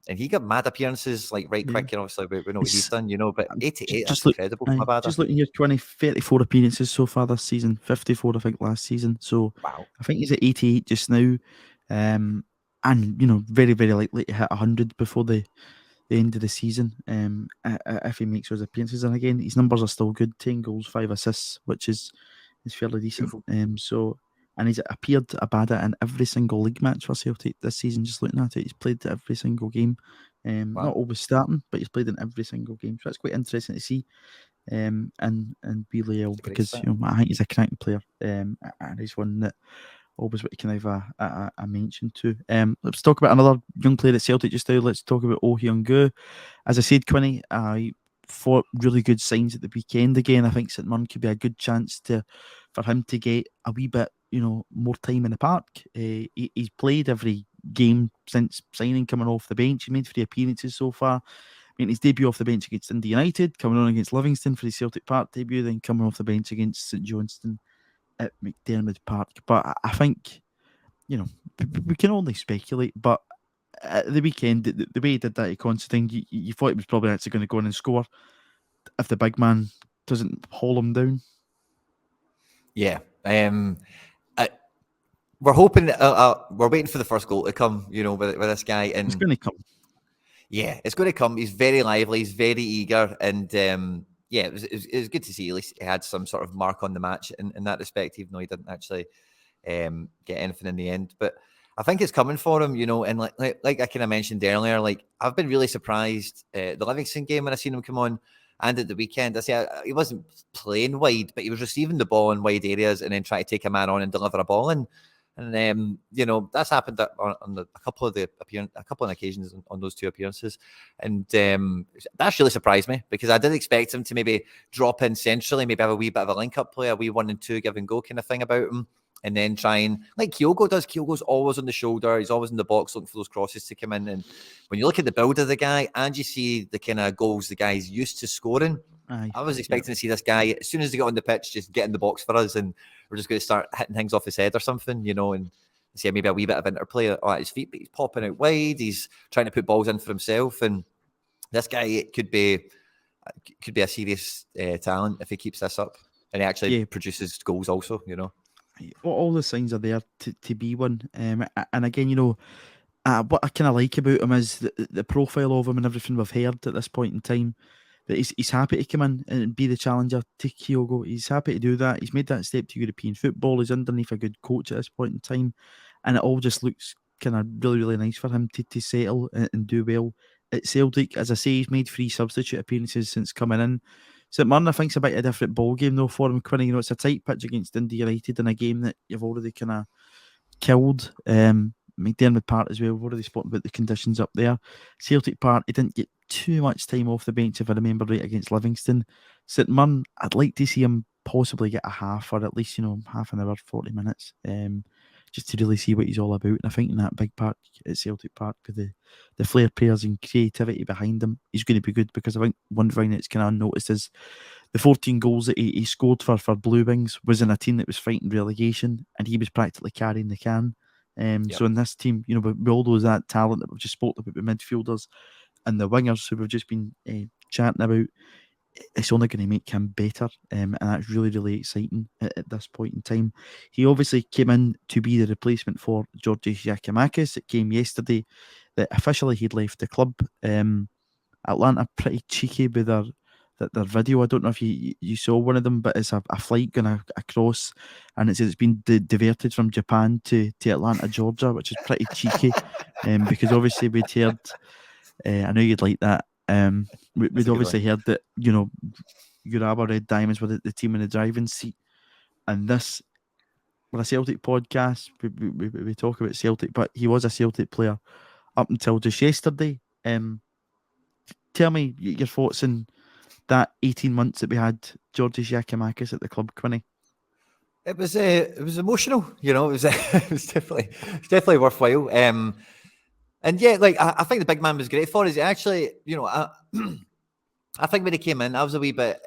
and he got mad appearances like right quick, obviously we know what he's done, but 88, that's incredible from Abada. Just looking here, 34 appearances so far this season, 54 I think last season, so wow. I think he's at 88 just now, and very, very likely to hit 100 before the end of the season, if he makes those appearances. And again, his numbers are still good, 10 goals, 5 assists, which is fairly decent. And he's appeared Abada in every single league match for Celtic this season. Just looking at it, he's played every single game. Not always starting, but he's played in every single game. So that's quite interesting to see. And be loyal, because I think he's a cracking player. And he's one that always what you can have a mention to. Let's talk about another young player at Celtic just now. Let's talk about Oh Hyung-gu. As I said, Quinny, I thought really good signs at the weekend again. I think St Mirren could be a good chance for him to get a wee bit, more time in the park. He's played every game since signing, coming off the bench. He made 3 appearances so far. His debut off the bench against Dundee United, coming on against Livingston for his Celtic Park debut, then coming off the bench against St Johnstone at McDiarmid Park. But I think, we can only speculate, but at the weekend, the way he did that at Constantine, you thought he was probably actually going to go in and score if the big man doesn't haul him down. Yeah. We're hoping, we're waiting for the first goal to come, with this guy. And it's going to come. Yeah, it's going to come. He's very lively. He's very eager. And it was good to see at least he had some sort of mark on the match in that respect, even though he didn't actually get anything in the end. But I think it's coming for him, and like I kind of mentioned earlier, like I've been really surprised the Livingston game when I seen him come on, and at the weekend, I say he wasn't playing wide, but he was receiving the ball in wide areas and then trying to take a man on and deliver a ball in. And that's happened on a couple of occasions on those 2 appearances, and that's really surprised me, because I did expect him to maybe drop in centrally, maybe have a wee bit of a link-up play, a wee 1 and 2 give and go kind of thing about him, and then try and, like Kyogo does. Kyogo's always on the shoulder, he's always in the box looking for those crosses to come in. And when you look at the build of the guy and you see the kind of goals the guy's used to scoring, I was expecting to see this guy, as soon as they got on the pitch, just get in the box for us, and we're just going to start hitting things off his head or something, and see maybe a wee bit of interplay at his feet, but he's popping out wide, he's trying to put balls in for himself, and this guy could be a serious talent if he keeps this up, and he actually produces goals also, All the signs are there to be one. And again, what I kind of like about him is the profile of him and everything we've heard at this point in time. That he's happy to come in and be the challenger to Kyogo. He's happy to do that. He's made that step to European football. He's underneath a good coach at this point in time. And it all just looks kind of really, really nice for him to settle and do well at Celtic. As I say, he's made 3 substitute appearances since coming in. St Mirren, I think, it's a bit of a different ball game though for him, Quinny. It's a tight pitch against Dundee United in a game that you've already kind of killed. McDiarmid Park as well. We've already spoken about the conditions up there. Celtic Park, he didn't get too much time off the bench, if I remember right, against Livingston. St Mirren, I'd like to see him possibly get a half, or at least half an hour, 40 minutes. just to really see what he's all about. And I think in that big park at Celtic Park, with the flair players and creativity behind him, he's going to be good, because I think one thing that's kind of noticed is the 14 goals that he scored for Blue Wings was in a team that was fighting relegation, and he was practically carrying the can. So in this team, with all those that talent that we've just spoke about, the midfielders and the wingers who we've just been chatting about, it's only going to make him better, and that's really, really exciting at this point in time. He obviously came in to be the replacement for Giorgos Giakoumakis. It came yesterday that officially he'd left the club. Atlanta pretty cheeky with their video. I don't know if you saw one of them, but it's a flight going across, and it says it's been diverted from Japan to Atlanta, Georgia, which is pretty cheeky, because obviously we'd heard, I know you'd like that, we'd obviously heard that, Urawa Red Diamonds were the team in the driving seat, and this, we're a Celtic podcast, we talk about Celtic, but he was a Celtic player up until just yesterday. Tell me your thoughts on that 18 months that we had Giorgos Giakoumakis at the club, Quinny. It was emotional, it was definitely worthwhile. And yeah, like I think the big man was great for us. Actually, I think when he came in, I was a wee bit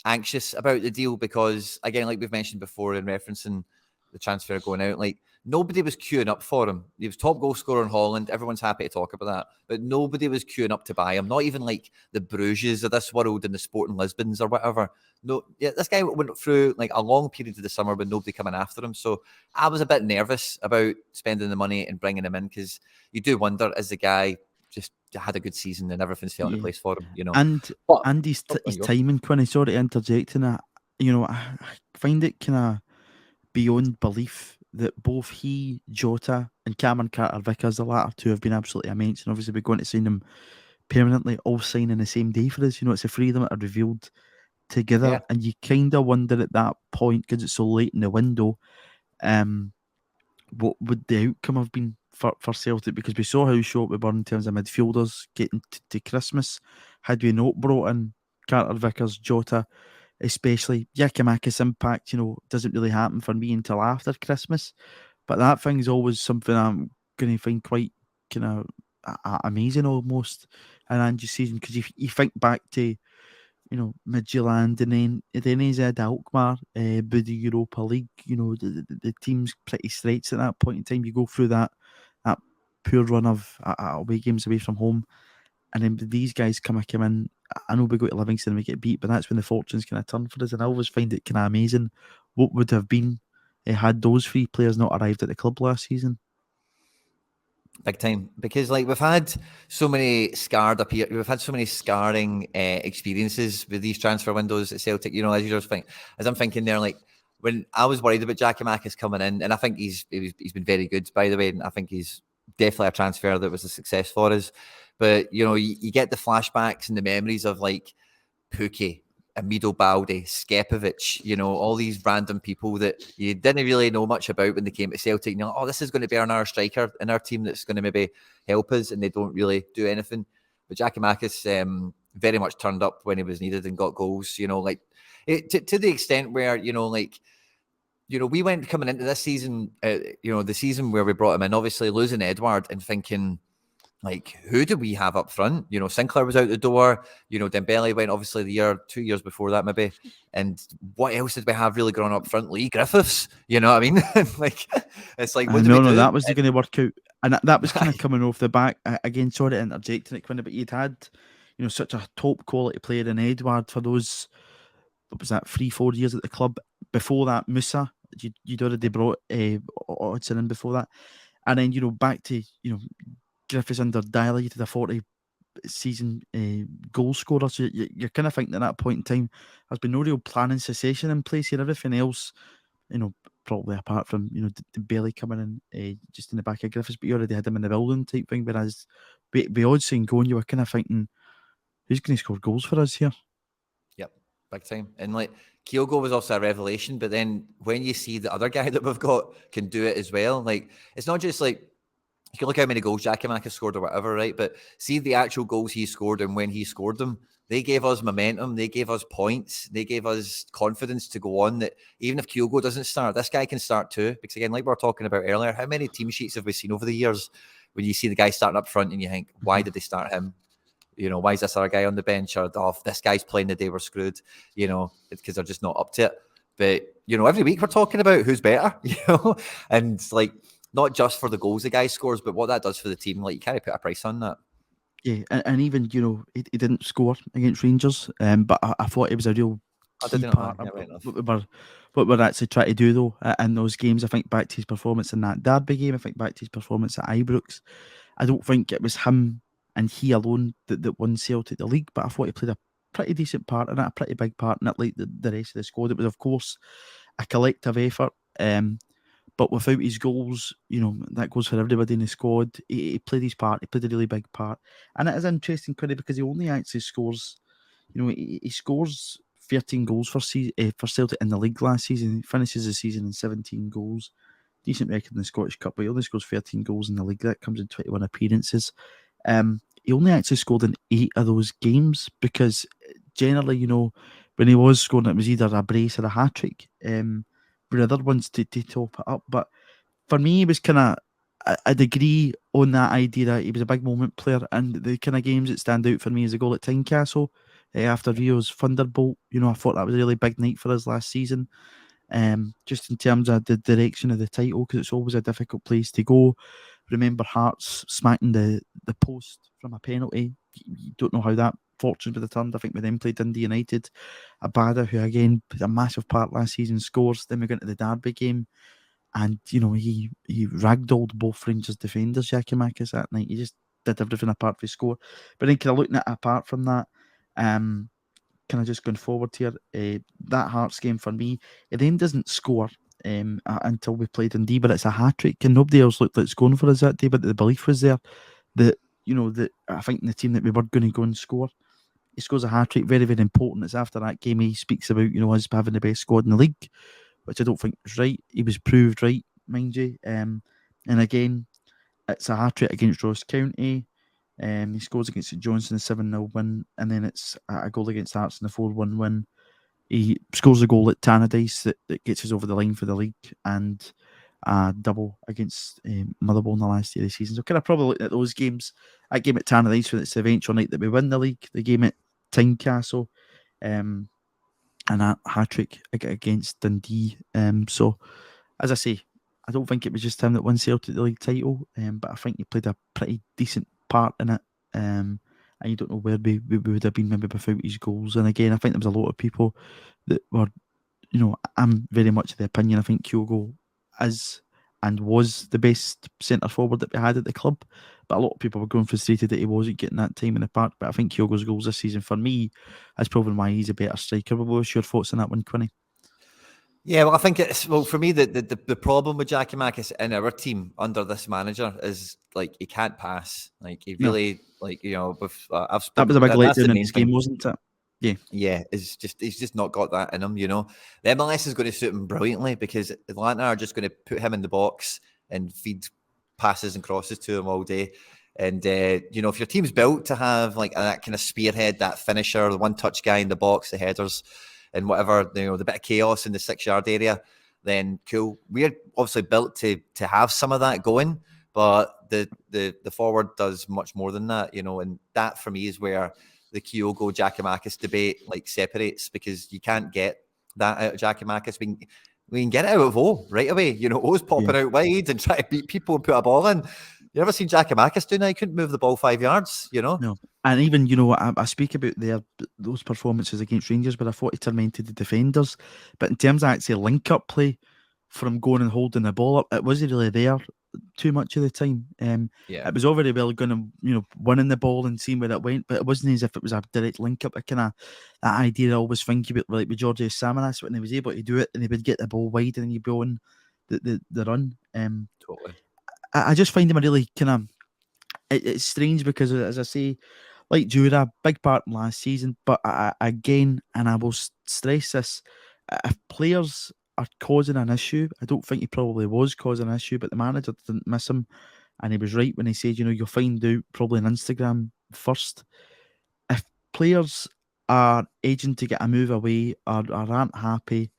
anxious about the deal, because again, like we've mentioned before in referencing the transfer going out, like nobody was queuing up for him. He was top goal scorer in Holland. Everyone's happy to talk about that, but nobody was queuing up to buy him. Not even like the Bruges of this world and the Sporting Lisbons or whatever. No, yeah, this guy went through like a long period of the summer with nobody coming after him. So I was a bit nervous about spending the money and bringing him in, because you do wonder, is the guy just had a good season and everything's fell into place for him, And his timing, Quinny, sorry to interject in that, I find it kind of beyond belief that both he, Jota, and Cameron Carter-Vickers, the latter two, have been absolutely amazing. Obviously, we're going to sign them permanently, all signing the same day for us. It's the three of them that are revealed together, and you kind of wonder at that point, because it's so late in the window, what would the outcome have been for Celtic? Because we saw how short we were in terms of midfielders getting to Christmas. Had we not brought in Carter-Vickers, Jota, especially Giakoumakis' impact, doesn't really happen for me until after Christmas. But that thing's always something I'm going to find quite kind of amazing almost in Ange's season, because you think back to, Midtjylland, and then he's had Alkmaar, with the Europa League. The team's pretty stretched at that point in time. You go through that poor run of away games away from home, and then these guys come in. I know we go to Livingston and we get beat, but that's when the fortunes kind of turn for us. And I always find it kind of amazing what would have been had those three players not arrived at the club last season. Big time, because like we've had so many scarring experiences with these transfer windows at Celtic. As I'm thinking there, like when I was worried about Giakoumakis coming in, and I think he's been very good, by the way, and I think he's definitely a transfer that was a success for us. But you get the flashbacks and the memories of like Pukki, Amido Balde, Skepovic, all these random people that you didn't really know much about when they came to Celtic. And you're like, oh, this is going to be another striker in our team that's going to maybe help us, and they don't really do anything. But Giakoumakis very much turned up when he was needed and got goals, to the extent where, we went coming into this season, the season where we brought him in, obviously losing Edouard and thinking, like, who do we have up front? Sinclair was out the door. Dembele went obviously 2 years before that maybe. And what else did we have really going on up front? Lee Griffiths, you know what I mean? Like, it's like, what do we do? That was going to work out. And that was kind of coming off the back. Again, sorry to interject in it, Quinny, but you'd had, such a top quality player in Edouard for those, what was that, 3-4 years at the club. Before that, Musa, you'd already brought Odson in before that. And then, back to, Griffiths under Dyer to the 40 season goal scorer. So you're kind of thinking at that point in time, there's been no real planning cessation in place here. Everything else, probably apart from, the Bailey coming in just in the back of Griffiths, but you already had him in the building type thing. Whereas with Odson going, you were kind of thinking, who's going to score goals for us here? Yep, big time. And like, Kyogo was also a revelation, but then when you see the other guy that we've got can do it as well, like, it's not just like, you can look how many goals Giakoumakis scored or whatever, right? But see the actual goals he scored and when he scored them, They gave us momentum. They gave us points. They gave us confidence to go on that even if Kyogo doesn't start, this guy can start too. Because again, like we were talking about earlier, how many team sheets have we seen over the years when you see the guy starting up front and you think, why did they start him? Why is this other guy on the bench? Or if this guy's playing the day, we're screwed. It's because they're just not up to it. But, every week we're talking about who's better, and like, not just for the goals the guy scores, but what that does for the team. Like, you can't put a price on that. Yeah, and even, he didn't score against Rangers, but I thought it was a real key part of what we're actually trying to do, though, in those games. I think back to his performance in that Derby game, I think back to his performance at Ibrox. I don't think it was him and he alone that won Celtic the league, but I thought he played a pretty decent part in it, a pretty big part in it, like the rest of the squad. It was, of course, a collective effort, but without his goals, that goes for everybody in the squad. He played his part. He played a really big part. And it is interesting, Quinny, because he only actually scores, he scores 13 goals for Celtic in the league last season. He finishes the season in 17 goals. Decent record in the Scottish Cup, but he only scores 13 goals in the league. That comes in 21 appearances. He only actually scored in 8 of those games because generally, when he was scoring, it was either a brace or a hat-trick. For other ones to top it up. But for me, it was kind of, I'd agree on that idea that he was a big moment player, and the kind of games that stand out for me is a goal at Tynecastle after Rio's Thunderbolt. I thought that was a really big night for us last season. Just in terms of the direction of the title, because it's always a difficult place to go. Remember Hearts smacking the post from a penalty. You don't know how that fortune would have turned. I think we then played Dundee United. Abada, who again played a massive part last season, scores. Then we go into the Derby game, and he ragdolled both Rangers defenders, Giakoumakis, that night. He just did everything apart from score. But then kind of looking at it apart from that, kind of just going forward here, that Hearts game for me, it then doesn't score until we played Dundee, but it's a hat-trick, and nobody else looked like scoring for us that day, but the belief was there that, that I think the team that we were going to go and score, he scores a hat-trick, very, very important. It's after that game he speaks about, us having the best squad in the league, which I don't think was right. He was proved right, mind you. And again, it's a hat-trick against Ross County. He scores against St Johnstone, a 7-0 win, and then it's a goal against Hearts in a 4-1 win. He scores a goal at Tannadice that gets us over the line for the league, and a double against Motherwell in the last year of the season. So kind of probably looking at those games, that game at Tannadice when it's the eventual night that we win the league, the game at Tynecastle, and a hat-trick against Dundee. So, as I say, I don't think it was just him that won Celtic the league title, but I think he played a pretty decent part in it. And you don't know where we would have been maybe without his goals. And again, I think there was a lot of people that were, I'm very much of the opinion, I think Kyogo is and was the best centre forward that we had at the club. But a lot of people were growing frustrated that he wasn't getting that time in the park. But I think Kyogo's goals this season, for me, has proven why he's a better striker. What was your thoughts on that one, Quinny? Yeah, well, I think for me, the problem with Giakoumakis in our team under this manager is like he can't pass. Like he really I've spoken. That was a big letdown in his game, wasn't it? Yeah, he's just not got that in him. The MLS is going to suit him brilliantly because Atlanta are just going to put him in the box and feed passes and crosses to him all day. And if your team's built to have like that kind of spearhead, that finisher, the one-touch guy in the box, the headers, and whatever, the bit of chaos in the 6-yard area, then cool. We're obviously built to have some of that going, but the forward does much more than that, and that for me is where the Kyogo Giakoumakis debate separates, because you can't get that out of Giakoumakis. We can get it out of O right away. O's popping out wide and trying to beat people and put a ball in. You ever seen Giakoumakis do that? He couldn't move the ball 5 yards, No. And even, I speak about those performances against Rangers where I thought he tormented the defenders. But in terms of actually link-up play from going and holding the ball up, it wasn't really there too much of the time. It was all very well going and, winning the ball and seeing where it went, but it wasn't as if it was a direct link-up. I kind of, that idea I always think about, like with Giorgos Giakoumakis, when he was able to do it and he would get the ball wide and then he'd be on the run. Totally. I just find him a really kind of, it's strange because, as I say, like Jura, big part in last season, but again, and I will stress this, if players are causing an issue, I don't think he probably was causing an issue, but the manager didn't miss him, and he was right when he said, you'll find out probably on Instagram first. If players are aging to get a move away or aren't happy,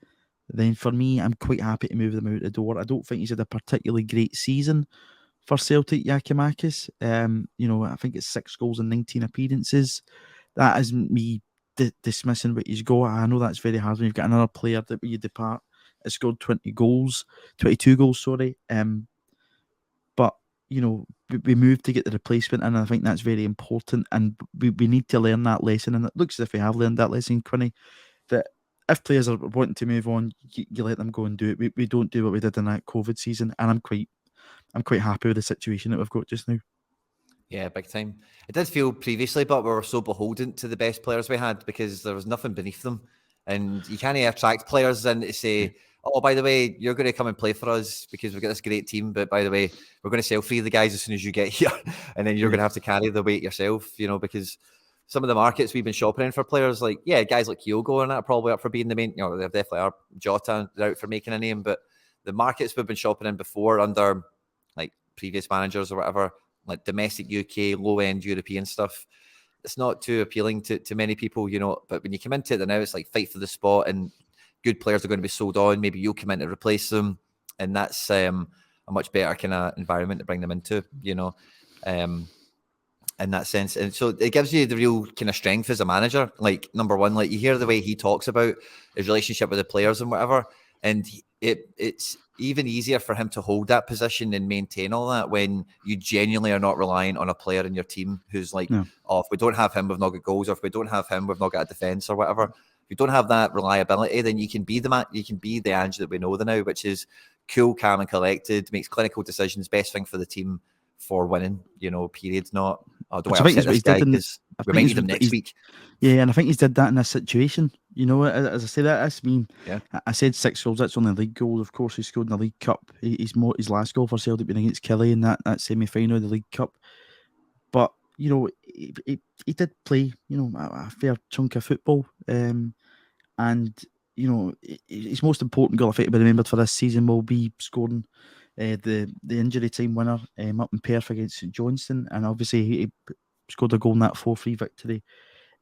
then for me, I'm quite happy to move them out the door. I don't think he's had a particularly great season for Celtic, Giakoumakis. I think it's 6 goals and 19 appearances. That isn't me dismissing what he's got. I know that's very hard when you've got another player that when you depart has scored 22 goals, sorry. But we moved to get the replacement, and I think that's very important. And we need to learn that lesson. And it looks as if we have learned that lesson, Quinny, that if players are wanting to move on, you let them go and do it. We don't do what we did in that COVID season, and I'm quite happy with the situation that we've got just now. Yeah, big time. It did feel previously, but we were so beholden to the best players we had because there was nothing beneath them. And you can't attract players in to say, oh, by the way, you're going to come and play for us because we've got this great team. But by the way, we're going to sell free the guys as soon as you get here. And then you're going to have to carry the weight yourself, because some of the markets we've been shopping in for players, like, guys like Kyogo and that are probably up for being the main, they definitely are. Jota, they're out for making a name. But the markets we've been shopping in before under like previous managers or whatever, like domestic UK, low-end European stuff, it's not too appealing to many people, but when you come into it now, it's like fight for the spot and good players are going to be sold on. Maybe you'll come in to replace them, and that's a much better kind of environment to bring them into, in that sense. And so it gives you the real kind of strength as a manager. Like, number one, like you hear the way he talks about his relationship with the players and whatever, and it's even easier for him to hold that position and maintain all that when you genuinely are not relying on a player in your team who's like, if we don't have him, we've not got goals, or if we don't have him, we've not got a defence or whatever. If you don't have that reliability, then you can be the Ange that we know now, which is cool, calm and collected, makes clinical decisions, best thing for the team for winning, period. Not, don't want to upset this guy because we might need him next week. Yeah, and I think he's did that in this situation. As I say, that's me. Yeah. I said 6 goals. That's only league goal. Of course, he scored in the League Cup. His last goal for Celtic being against Kelly in that semi-final of the League Cup. But he did play a fair chunk of football. And his most important goal, I think, to be remembered for this season will be scoring the injury time winner up in Perth against St Johnstone, and obviously he scored a goal in that 4-3 victory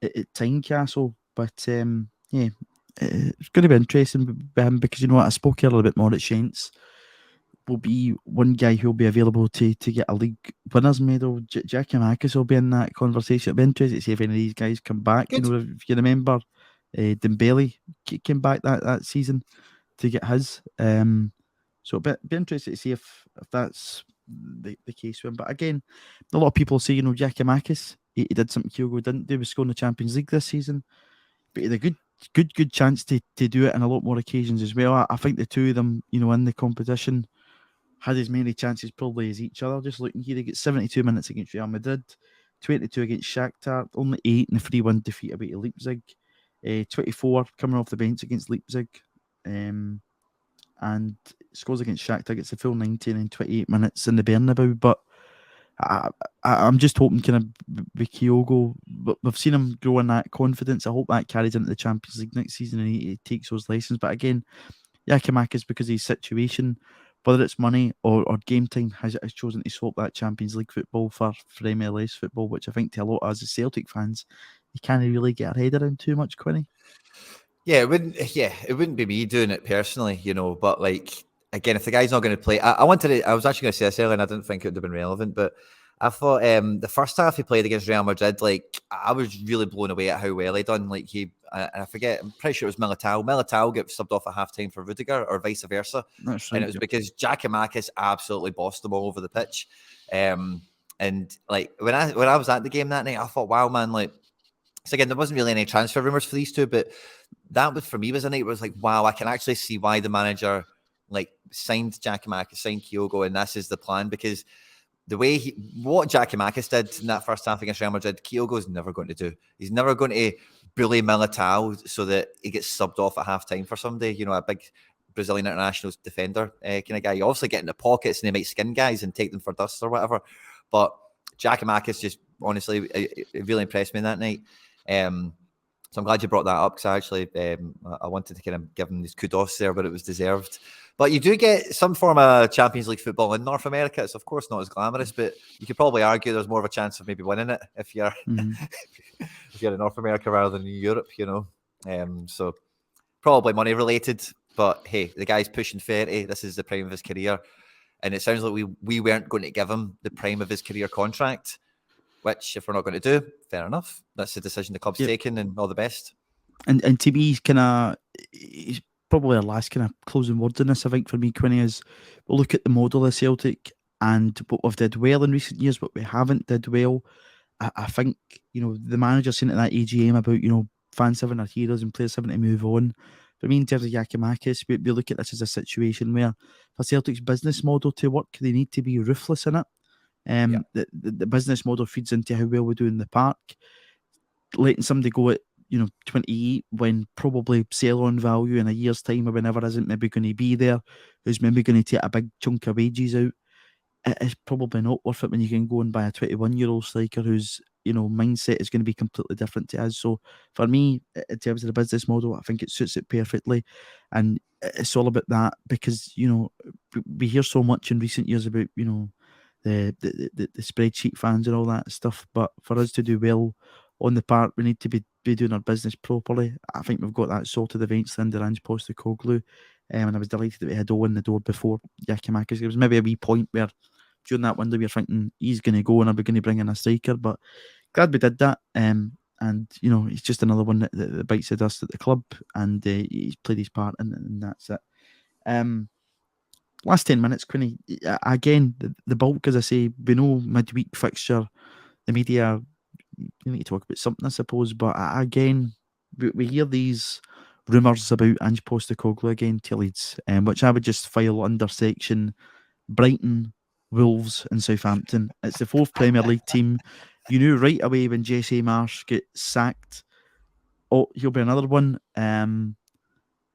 at Tynecastle. But it's going to be interesting because I spoke here a little bit more at Shents. Will be one guy who'll be available to get a league winners medal. Giakoumakis will be in that conversation. It'll be interesting to see if any of these guys come back. Good. If you remember, Dembele came back that season to get his. So it'll be interesting to see if that's the case with him. But again, a lot of people say, Giakoumakis, he did something Kyogo didn't do, was scoring the Champions League this season. But he had a good chance to do it on a lot more occasions as well. I think the two of them, in the competition, had as many chances probably as each other. Just looking here, he got 72 minutes against Real Madrid, 22 against Shakhtar, only 8 in the 3-1 defeat away to Leipzig, 24 coming off the bench against Leipzig, and scores against Shakhtar, gets the full 19 in 28 minutes in the Bernabeu. But I'm just hoping kind of with Kyogo, we've seen him grow in that confidence. I hope that carries into the Champions League next season and he takes those lessons. But again, Giakoumakis, because of his situation, whether it's money or game time, has chosen to swap that Champions League football for MLS football, which I think to a lot of us as Celtic fans, you can't really get our head around too much, Quinny. Yeah, it wouldn't be me doing it personally, but like, again, if the guy's not going to play, I was actually going to say this earlier and I didn't think it would have been relevant, but I thought the first half he played against Real Madrid, like, I was really blown away at how well he done. Like, I forget, I'm pretty sure it was Militao. Militao got subbed off at halftime for Rudiger or vice versa. That's right. And it was because Giakoumakis absolutely bossed them all over the pitch. And like, when I was at the game that night, I thought, wow, man, like, so again, there wasn't really any transfer rumors for these two, but that was, for me, was a night where it was like, wow, I can actually see why the manager like signed Giakoumakis, signed Kyogo, and this is the plan, because the way what Giakoumakis did in that first half against Real Madrid, Kyogo's never going to do. He's never going to bully Militao so that he gets subbed off at halftime for somebody, a big Brazilian international defender kind of guy. You obviously get in the pockets and they might skin guys and take them for dust or whatever. But Giakoumakis just honestly, it really impressed me that night. So I'm glad you brought that up, because actually I wanted to kind of give him these kudos there, but it was deserved. But you do get some form of Champions League football in North America. It's of course not as glamorous, but you could probably argue there's more of a chance of maybe winning it if you're if you're in North America rather than in Europe, So probably money related. But hey, the guy's pushing 30. This is the prime of his career, and it sounds like we weren't going to give him the prime of his career contract. Which, if we're not going to do, fair enough. That's the decision the club's taken, and all the best. And to me, he's probably our last kind of closing word in this, I think, for me, Quinny, is we'll look at the model of Celtic and what we've did well in recent years, what we haven't did well. I think, the manager saying at that AGM about, fans having their heroes and players having to move on. For me, in terms of Giakoumakis, we look at this as a situation where for Celtic's business model to work, they need to be ruthless in it. The business model feeds into how well we do in the park. Letting somebody go at 28 when probably sell on value in a year's time or whenever isn't maybe going to be there, who's maybe going to take a big chunk of wages out, it's probably not worth it when you can go and buy a 21-year-old striker whose mindset is going to be completely different to us. So for me, in terms of the business model, I think it suits it perfectly, and it's all about that, because we hear so much in recent years about the spreadsheet fans and all that stuff. But for us to do well on the park, we need to be doing our business properly. I think we've got that sorted eventually under Ange Postecoglou. And I was delighted that we had Owen the door before Giakoumakis. There was maybe a wee point where during that window we were thinking he's going to go and are we going to bring in a striker, but glad we did that. And he's just another one that bites the dust at the club, and he's played his part, and that's it. Last 10 minutes, Quinny. Again, the bulk, as I say, we know midweek fixture, the media, you need to talk about something, I suppose. But again, we hear these rumours about Ange Postecoglou again to Leeds, which I would just file under section Brighton, Wolves and Southampton. It's the fourth Premier League team. You knew right away when Jesse Marsh get sacked, oh, he'll be another one. And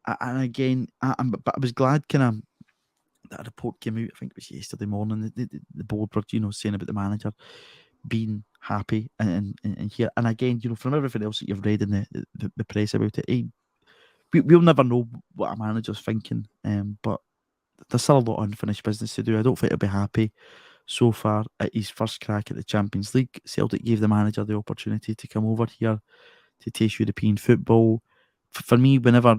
again, but I was glad that report came out, I think it was yesterday morning, the board were, saying about the manager being happy and here. And again, from everything else that you've read in the press about it, we'll never know what a manager's thinking, but there's still a lot of unfinished business to do. I don't think he'll be happy so far at his first crack at the Champions League. Celtic gave the manager the opportunity to come over here to taste European football. For me, whenever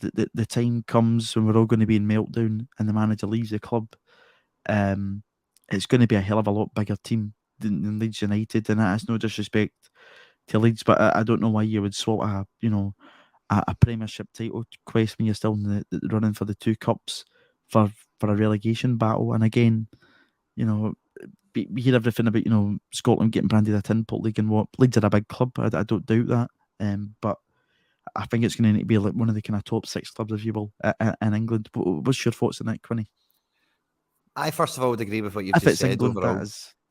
the time comes when we're all going to be in meltdown and the manager leaves the club, it's going to be a hell of a lot bigger team than Leeds United, and that is no disrespect to Leeds, but I don't know why you would swap a Premiership title quest when you're still in the running for the two cups for a relegation battle. And again, we hear everything about Scotland getting branded a tin pot league and what. Leeds are a big club, I don't doubt that, but I think it's going to be like one of the kind of top six clubs, if you will, in England. What's your thoughts on that, Quinny? I first of all would agree with what you've just said England, overall.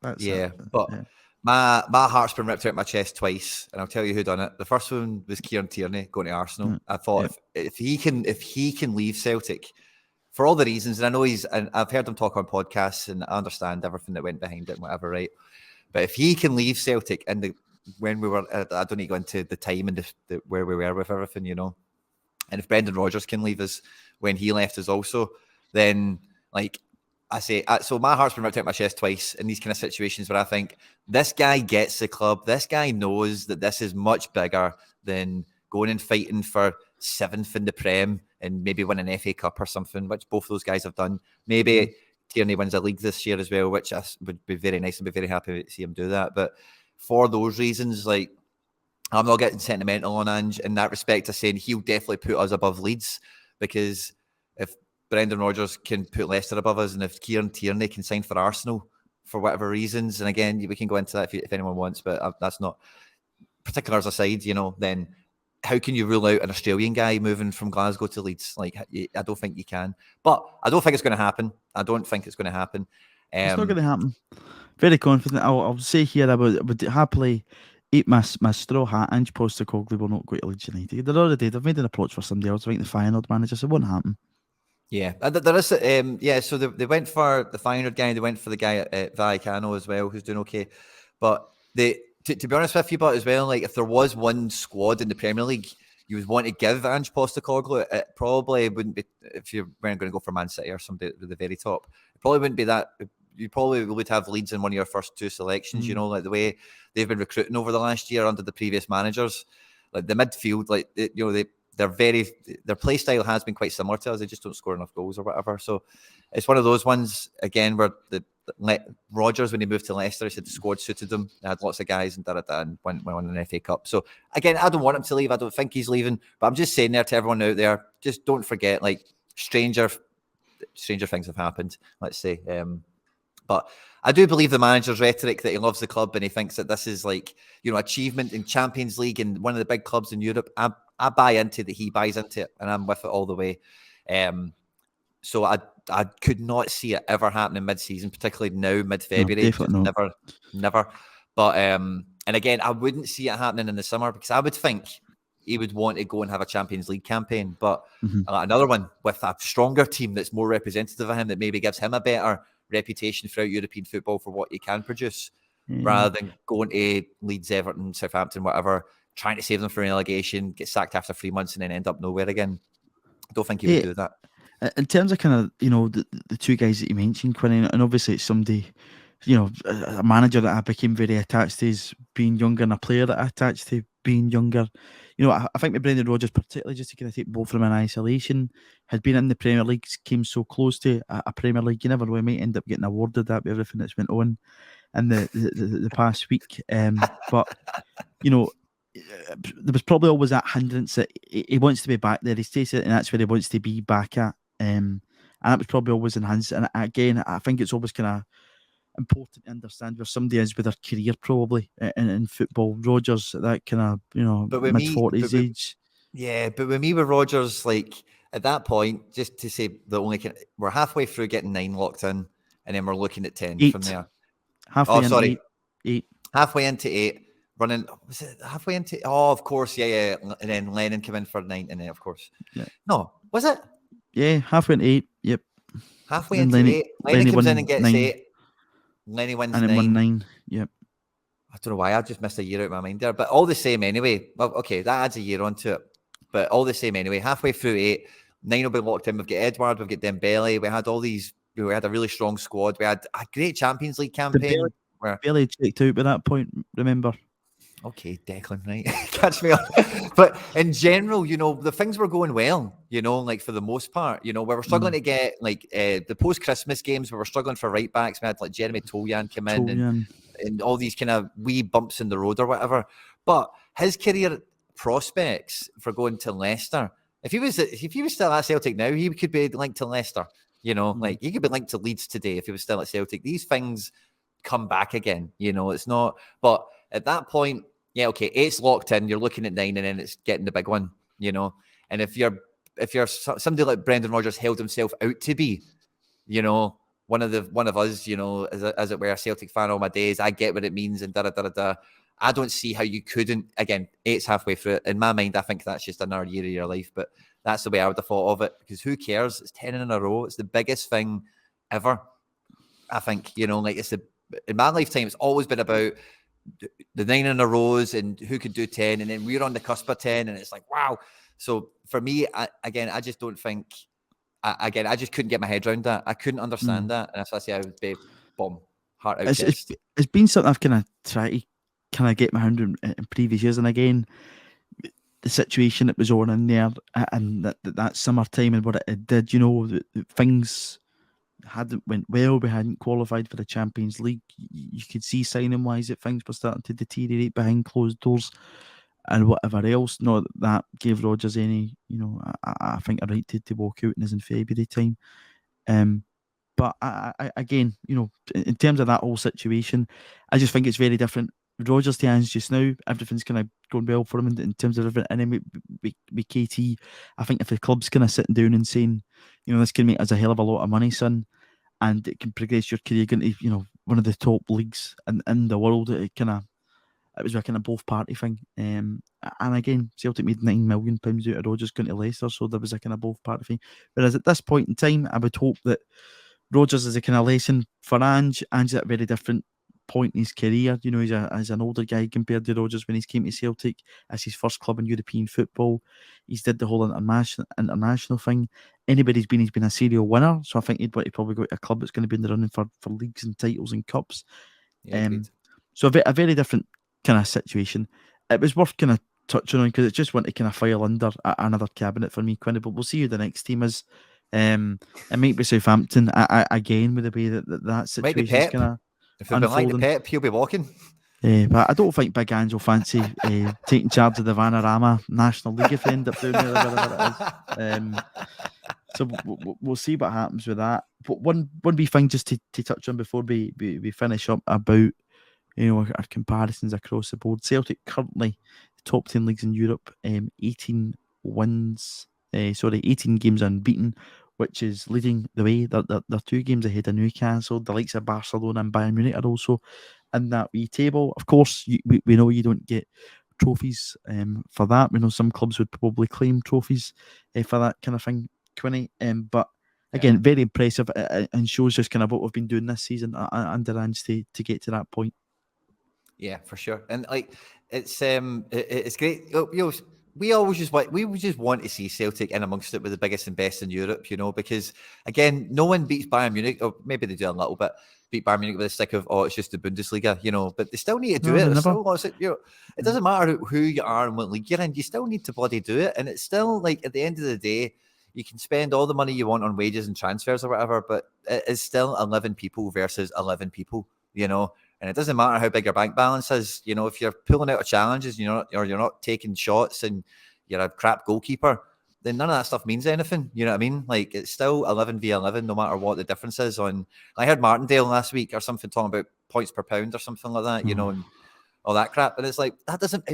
that's yeah, it. But yeah. My heart's been ripped out my chest twice, and I'll tell you who done it. The first one was Kieran Tierney going to Arsenal. I thought if he can leave Celtic for all the reasons, and I know and I've heard him talk on podcasts, and I understand everything that went behind it and whatever, right? But if he can leave Celtic when we were, I don't need to go into the time and where we were with everything, and if Brendan Rodgers can leave us when he left us also, then like I say, so my heart's been ripped out my chest twice in these kind of situations where I think this guy gets the club. This guy knows that this is much bigger than going and fighting for 7th in the Prem and maybe win an FA Cup or something, which both those guys have done. Maybe Tierney wins a league this year as well, which would be very nice and be very happy to see him do that. But for those reasons, like, I'm not getting sentimental on Ange in that respect of saying he'll definitely put us above Leeds, because if Brendan Rodgers can put Leicester above us, and if Kieran Tierney can sign for Arsenal for whatever reasons, and again, we can go into that if anyone wants, but that's not particulars aside, then how can you rule out an Australian guy moving from Glasgow to Leeds? Like, I don't think you can. But I don't think it's going to happen. It's not going to happen. Very confident. I'll say here I would happily eat my straw hat. Ange Postecoglou will not go to Leeds United. They've made an approach for somebody else. I think the Feyenoord manager, so it won't happen. Yeah, there is. So they went for the Feyenoord guy. They went for the guy at Vallecano as well, who's doing okay. But to be honest with you, but as well, like if there was one squad in the Premier League you would want to give Ange Postecoglou, it probably wouldn't be, if you weren't going to go for Man City or somebody at the very top, it probably wouldn't be that. You probably would have Leeds in one of your first two selections, you know, like the way they've been recruiting over the last year under the previous managers. Like the midfield, like, you know, their play style has been quite similar to us. They just don't score enough goals or whatever. So it's one of those ones, again, where Rodgers, when he moved to Leicester, he said the squad suited him. They had lots of guys and and won an FA Cup. So again, I don't want him to leave. I don't think he's leaving. But I'm just saying there to everyone out there, just don't forget, like, stranger things have happened, let's say. But I do believe the manager's rhetoric that he loves the club and he thinks that this is like, you know, achievement in Champions League and one of the big clubs in Europe. I buy into that. He buys into it, and I'm with it all the way. So I could not see it ever happening mid-season, particularly now, mid-February. No, never. But and again, I wouldn't see it happening in the summer because I would think he would want to go and have a Champions League campaign. But another one with a stronger team that's more representative of him, that maybe gives him a better reputation throughout European football for what he can produce, rather than going to Leeds, Everton, Southampton, whatever, trying to save them from relegation, get sacked after 3 months and then end up nowhere again. I don't think he would do that. In terms of kind of, you know, the two guys that you mentioned, Quinny, and obviously it's somebody, you know, a manager that I became very attached to is being younger, and a player that I attached to being younger. You know, I think with Brendan Rodgers, particularly just to kind of take both of them in isolation, had been in the Premier League, came so close to a Premier League. You never know, he might end up getting awarded that with everything that's went on in the past week. But, you know, there was probably always that hindrance that he wants to be back there. He stays it, and that's where he wants to be back at. And that was probably always in his. And again, I think it's always kind of important to understand where somebody is with their career, probably in football. Rodgers, that kind of, you know, mid-40s age. Yeah, but with me, with Rodgers, like at that point, just to say we're halfway through getting 9 locked in, and then we're looking at 10 from there. Eight. Halfway into 8. Running, was it halfway into? Oh, of course, yeah. And then Lennon came in for 9, and then of course, no, was it? Yeah, halfway into 8. Yep. Halfway into 8. Lenny comes in and gets 9. 8. Lenny wins 9. And then won 9. Yep. I don't know why I just missed a year out of my mind there, but all the same anyway. Well, okay, that adds a year onto it, but all the same anyway. Halfway through 8, 9 will be locked in. We've got Edward, we've got Dembele. We had all these. We had a really strong squad. We had a great Champions League campaign. Dembele checked out by that point. Remember. Okay, Declan, right? Catch me up. But in general, you know, the things were going well, you know, like for the most part, you know, we were struggling to get like the post-Christmas games, we were struggling for right backs. We had like Jeremy Toljan come in and all these kind of wee bumps in the road or whatever. But his career prospects for going to Leicester, if he was still at Celtic now, he could be linked to Leicester, you know, like he could be linked to Leeds today if he was still at Celtic. These things come back again, you know, it's not, but at that point, yeah, okay, 8's locked in. You're looking at 9, and then it's getting the big one, you know. And if you're somebody like Brendan Rodgers held himself out to be, you know, one of us, you know, as it were, a Celtic fan all my days, I get what it means and da. I don't see how you couldn't. Again, 8's halfway through it. In my mind, I think that's just another year of your life, but that's the way I would have thought of it. Because who cares? It's 10 in a row. It's the biggest thing ever. I think, you know, like in my lifetime, it's always been about the 9 in a rows and who could do 10, and then we're on the cusp of 10, and it's like, wow. So for me, I just don't think, I just couldn't get my head around that. I couldn't understand that, and that's why I say I would be heart out. It's been something I've kind of tried to kind of get my hand in previous years, and again, the situation that was on in there, and that summertime and what it did, you know, things hadn't went well. We hadn't qualified for the Champions League. You could see signing wise that things were starting to deteriorate behind closed doors and whatever else. Not that gave Rodgers any, you know, I think a right to walk out in February time. But I again, you know, in terms of that whole situation, I just think it's very different. Rodgers to Ange just now, everything's kind of going well for him in terms of everything. And then with KT, I think if the club's kind of sitting down and saying, you know, this can make us a hell of a lot of money, son, and it can progress your career into, you know, one of the top leagues in the world, it was a kind of both party thing. And again, Celtic made £9 million out of Rodgers going to Leicester, so there was a kind of both party thing. Whereas at this point in time, I would hope that Rodgers is a kind of lesson for Ange. Ange's at a very different point in his career. You know, he's an older guy compared to Rodgers when he came to Celtic as his first club in European football. He's did the whole international thing. He's been a serial winner. So I think he'd want to probably go to a club that's going to be in the running for leagues and titles and cups. Yeah, agreed. So a very different kind of situation. It was worth kind of touching on because it's just one to kind of file under another cabinet for me, Quinny. But we'll see who the next team is. It might be Southampton again with the way that situation is kind of if it's been like the Pep, he'll be walking. But I don't think Big Ange will fancy taking charge of the Vanarama National League if they end up doing it, whatever it is. So we'll see what happens with that. But one wee thing just to touch on before we finish up about our comparisons across the board. Celtic currently top 10 leagues in Europe, 18 games unbeaten, which is leading the way. They're 2 games ahead of Newcastle. The likes of Barcelona and Bayern Munich are also in that wee table. Of course, we know you don't get trophies for that. We know some clubs would probably claim trophies for that kind of thing, Quinny. But again, very impressive and shows just kind of what we've been doing this season under Ange to get to that point. Yeah, for sure. And like it's great. We just want to see Celtic in amongst it with the biggest and best in Europe, because again, no one beats Bayern Munich, or maybe they do a little bit, beat Bayern Munich with a stick of, it's just the Bundesliga, but they still need to do it. It doesn't matter who you are and what league you're in, you still need to bloody do it. And it's still like at the end of the day, you can spend all the money you want on wages and transfers or whatever, but it is still 11 people versus 11 people, And it doesn't matter how big your bank balance is, if you're pulling out of challenges, you're not taking shots and you're a crap goalkeeper, then none of that stuff means anything. You know what I mean? Like it's still 11 v 11, no matter what the difference is. I heard Martindale last week or something talking about points per pound or something like that, and all that crap. And it's like, that doesn't,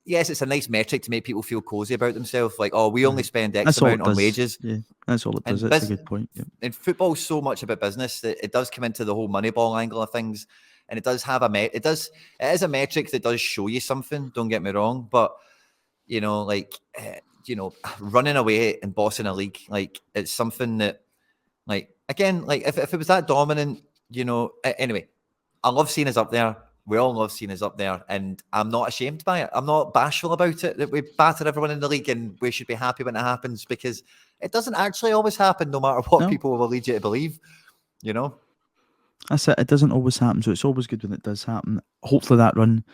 yes, it's a nice metric to make people feel cozy about themselves. Like, we only spend X amount on wages. Yeah, that's all it does. That's a good point. Yeah. And football's so much about business that it does come into the whole Moneyball angle of things. And it does have it is a metric that does show you something. Don't get me wrong, but running away and bossing a league, like it's something that, like again, like if it was that dominant, anyway, I love seeing us up there. We all love seeing us up there, and I'm not ashamed by it. I'm not bashful about it that we batter everyone in the league, and we should be happy when it happens because it doesn't actually always happen, no matter what people will lead you to believe. That's it. It doesn't always happen, so it's always good when it does happen. Hopefully that run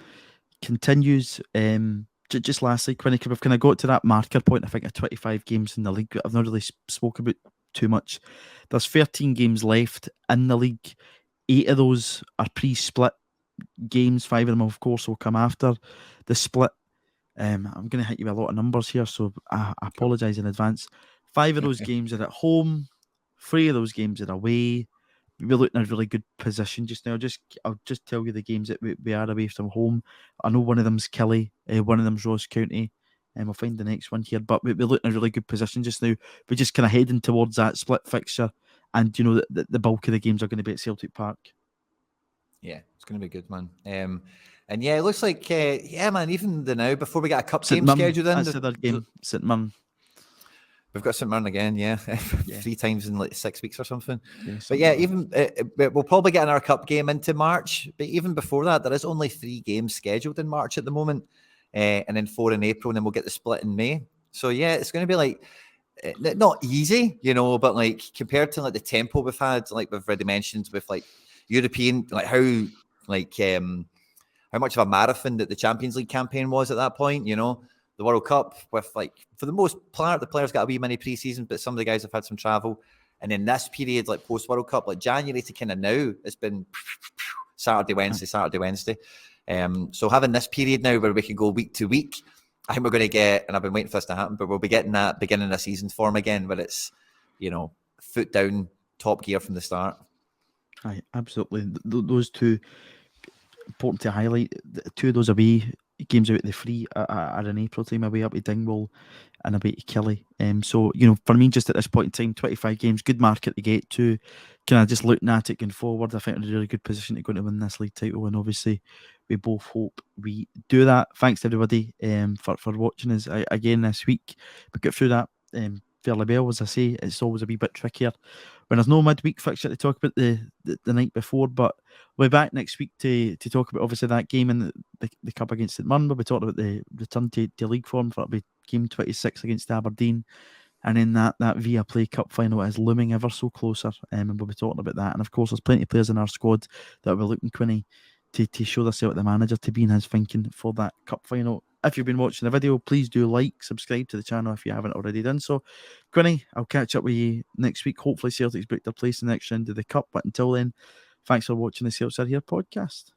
continues. Just lastly, Quinny, we've kind of got to that marker point, I think, of 25 games in the league. I've not really spoken about too much. There's 13 games left in the league. 8 of those are pre-split games. 5 of them, of course, will come after the split. I'm going to hit you with a lot of numbers here, so I apologise in advance. 5 of those games are at home. 3 of those games are away. We're looking at a really good position just now. I'll just tell you the games that we are away from home. I know one of them's Killie, one of them's Ross County, and we'll find the next one here. But we're looking at a really good position just now. We're just kind of heading towards that split fixture, and the bulk of the games are going to be at Celtic Park. Yeah, it's going to be good, man. And yeah, it looks like man. Even now, before we get a cup game scheduled in, that's the other game, St Mirren. We've got St Mirren again, 3 times in like 6 weeks or something. Yeah, but yeah, even we'll probably get another cup game into March. But even before that, there is only 3 games scheduled in March at the moment, and then 4 in April, and then we'll get the split in May. So yeah, it's going to be like not easy, but like compared to like the tempo we've had, like we've already mentioned with like European, like how much of a marathon that the Champions League campaign was at that point, the World Cup with like, for the most part, the players got a wee mini pre-season, but some of the guys have had some travel. And in this period, like post-World Cup, like January to kind of now, it's been Saturday, Wednesday. So having this period now where we can go week to week, I think we're going to get, and I've been waiting for this to happen, but we'll be getting that beginning of season form again, where it's, foot down, top gear from the start. Aye, absolutely. Those 2, important to highlight, 2 of those away games out of the 3 are in April time, away up to Dingwall and away to Killie. So, for me, just at this point in time, 25 games, good market to get to. Kind of just looking at it going forward, I think we're in a really good position to go to win this league title, and obviously we both hope we do that. Thanks to everybody for watching us again this week. We got through that fairly well, as I say. It's always a wee bit trickier when there's no midweek fixture to talk about the night before. But we'll be back next week to talk about obviously that game in the cup against St Mirren. We'll be talking about the return to league form for game 26 against Aberdeen. And then that Viaplay Cup final is looming ever so closer, and we'll be talking about that. And of course, there's plenty of players in our squad that will be looking, Quinny, to show themselves the manager to be in his thinking for that cup final. If you've been watching the video, please do subscribe to the channel if you haven't already done so. Quinny, I'll catch up with you next week. Hopefully, Celtic's booked their place in the next round of the cup. But until then, thanks for watching the CELTSAREHERE podcast.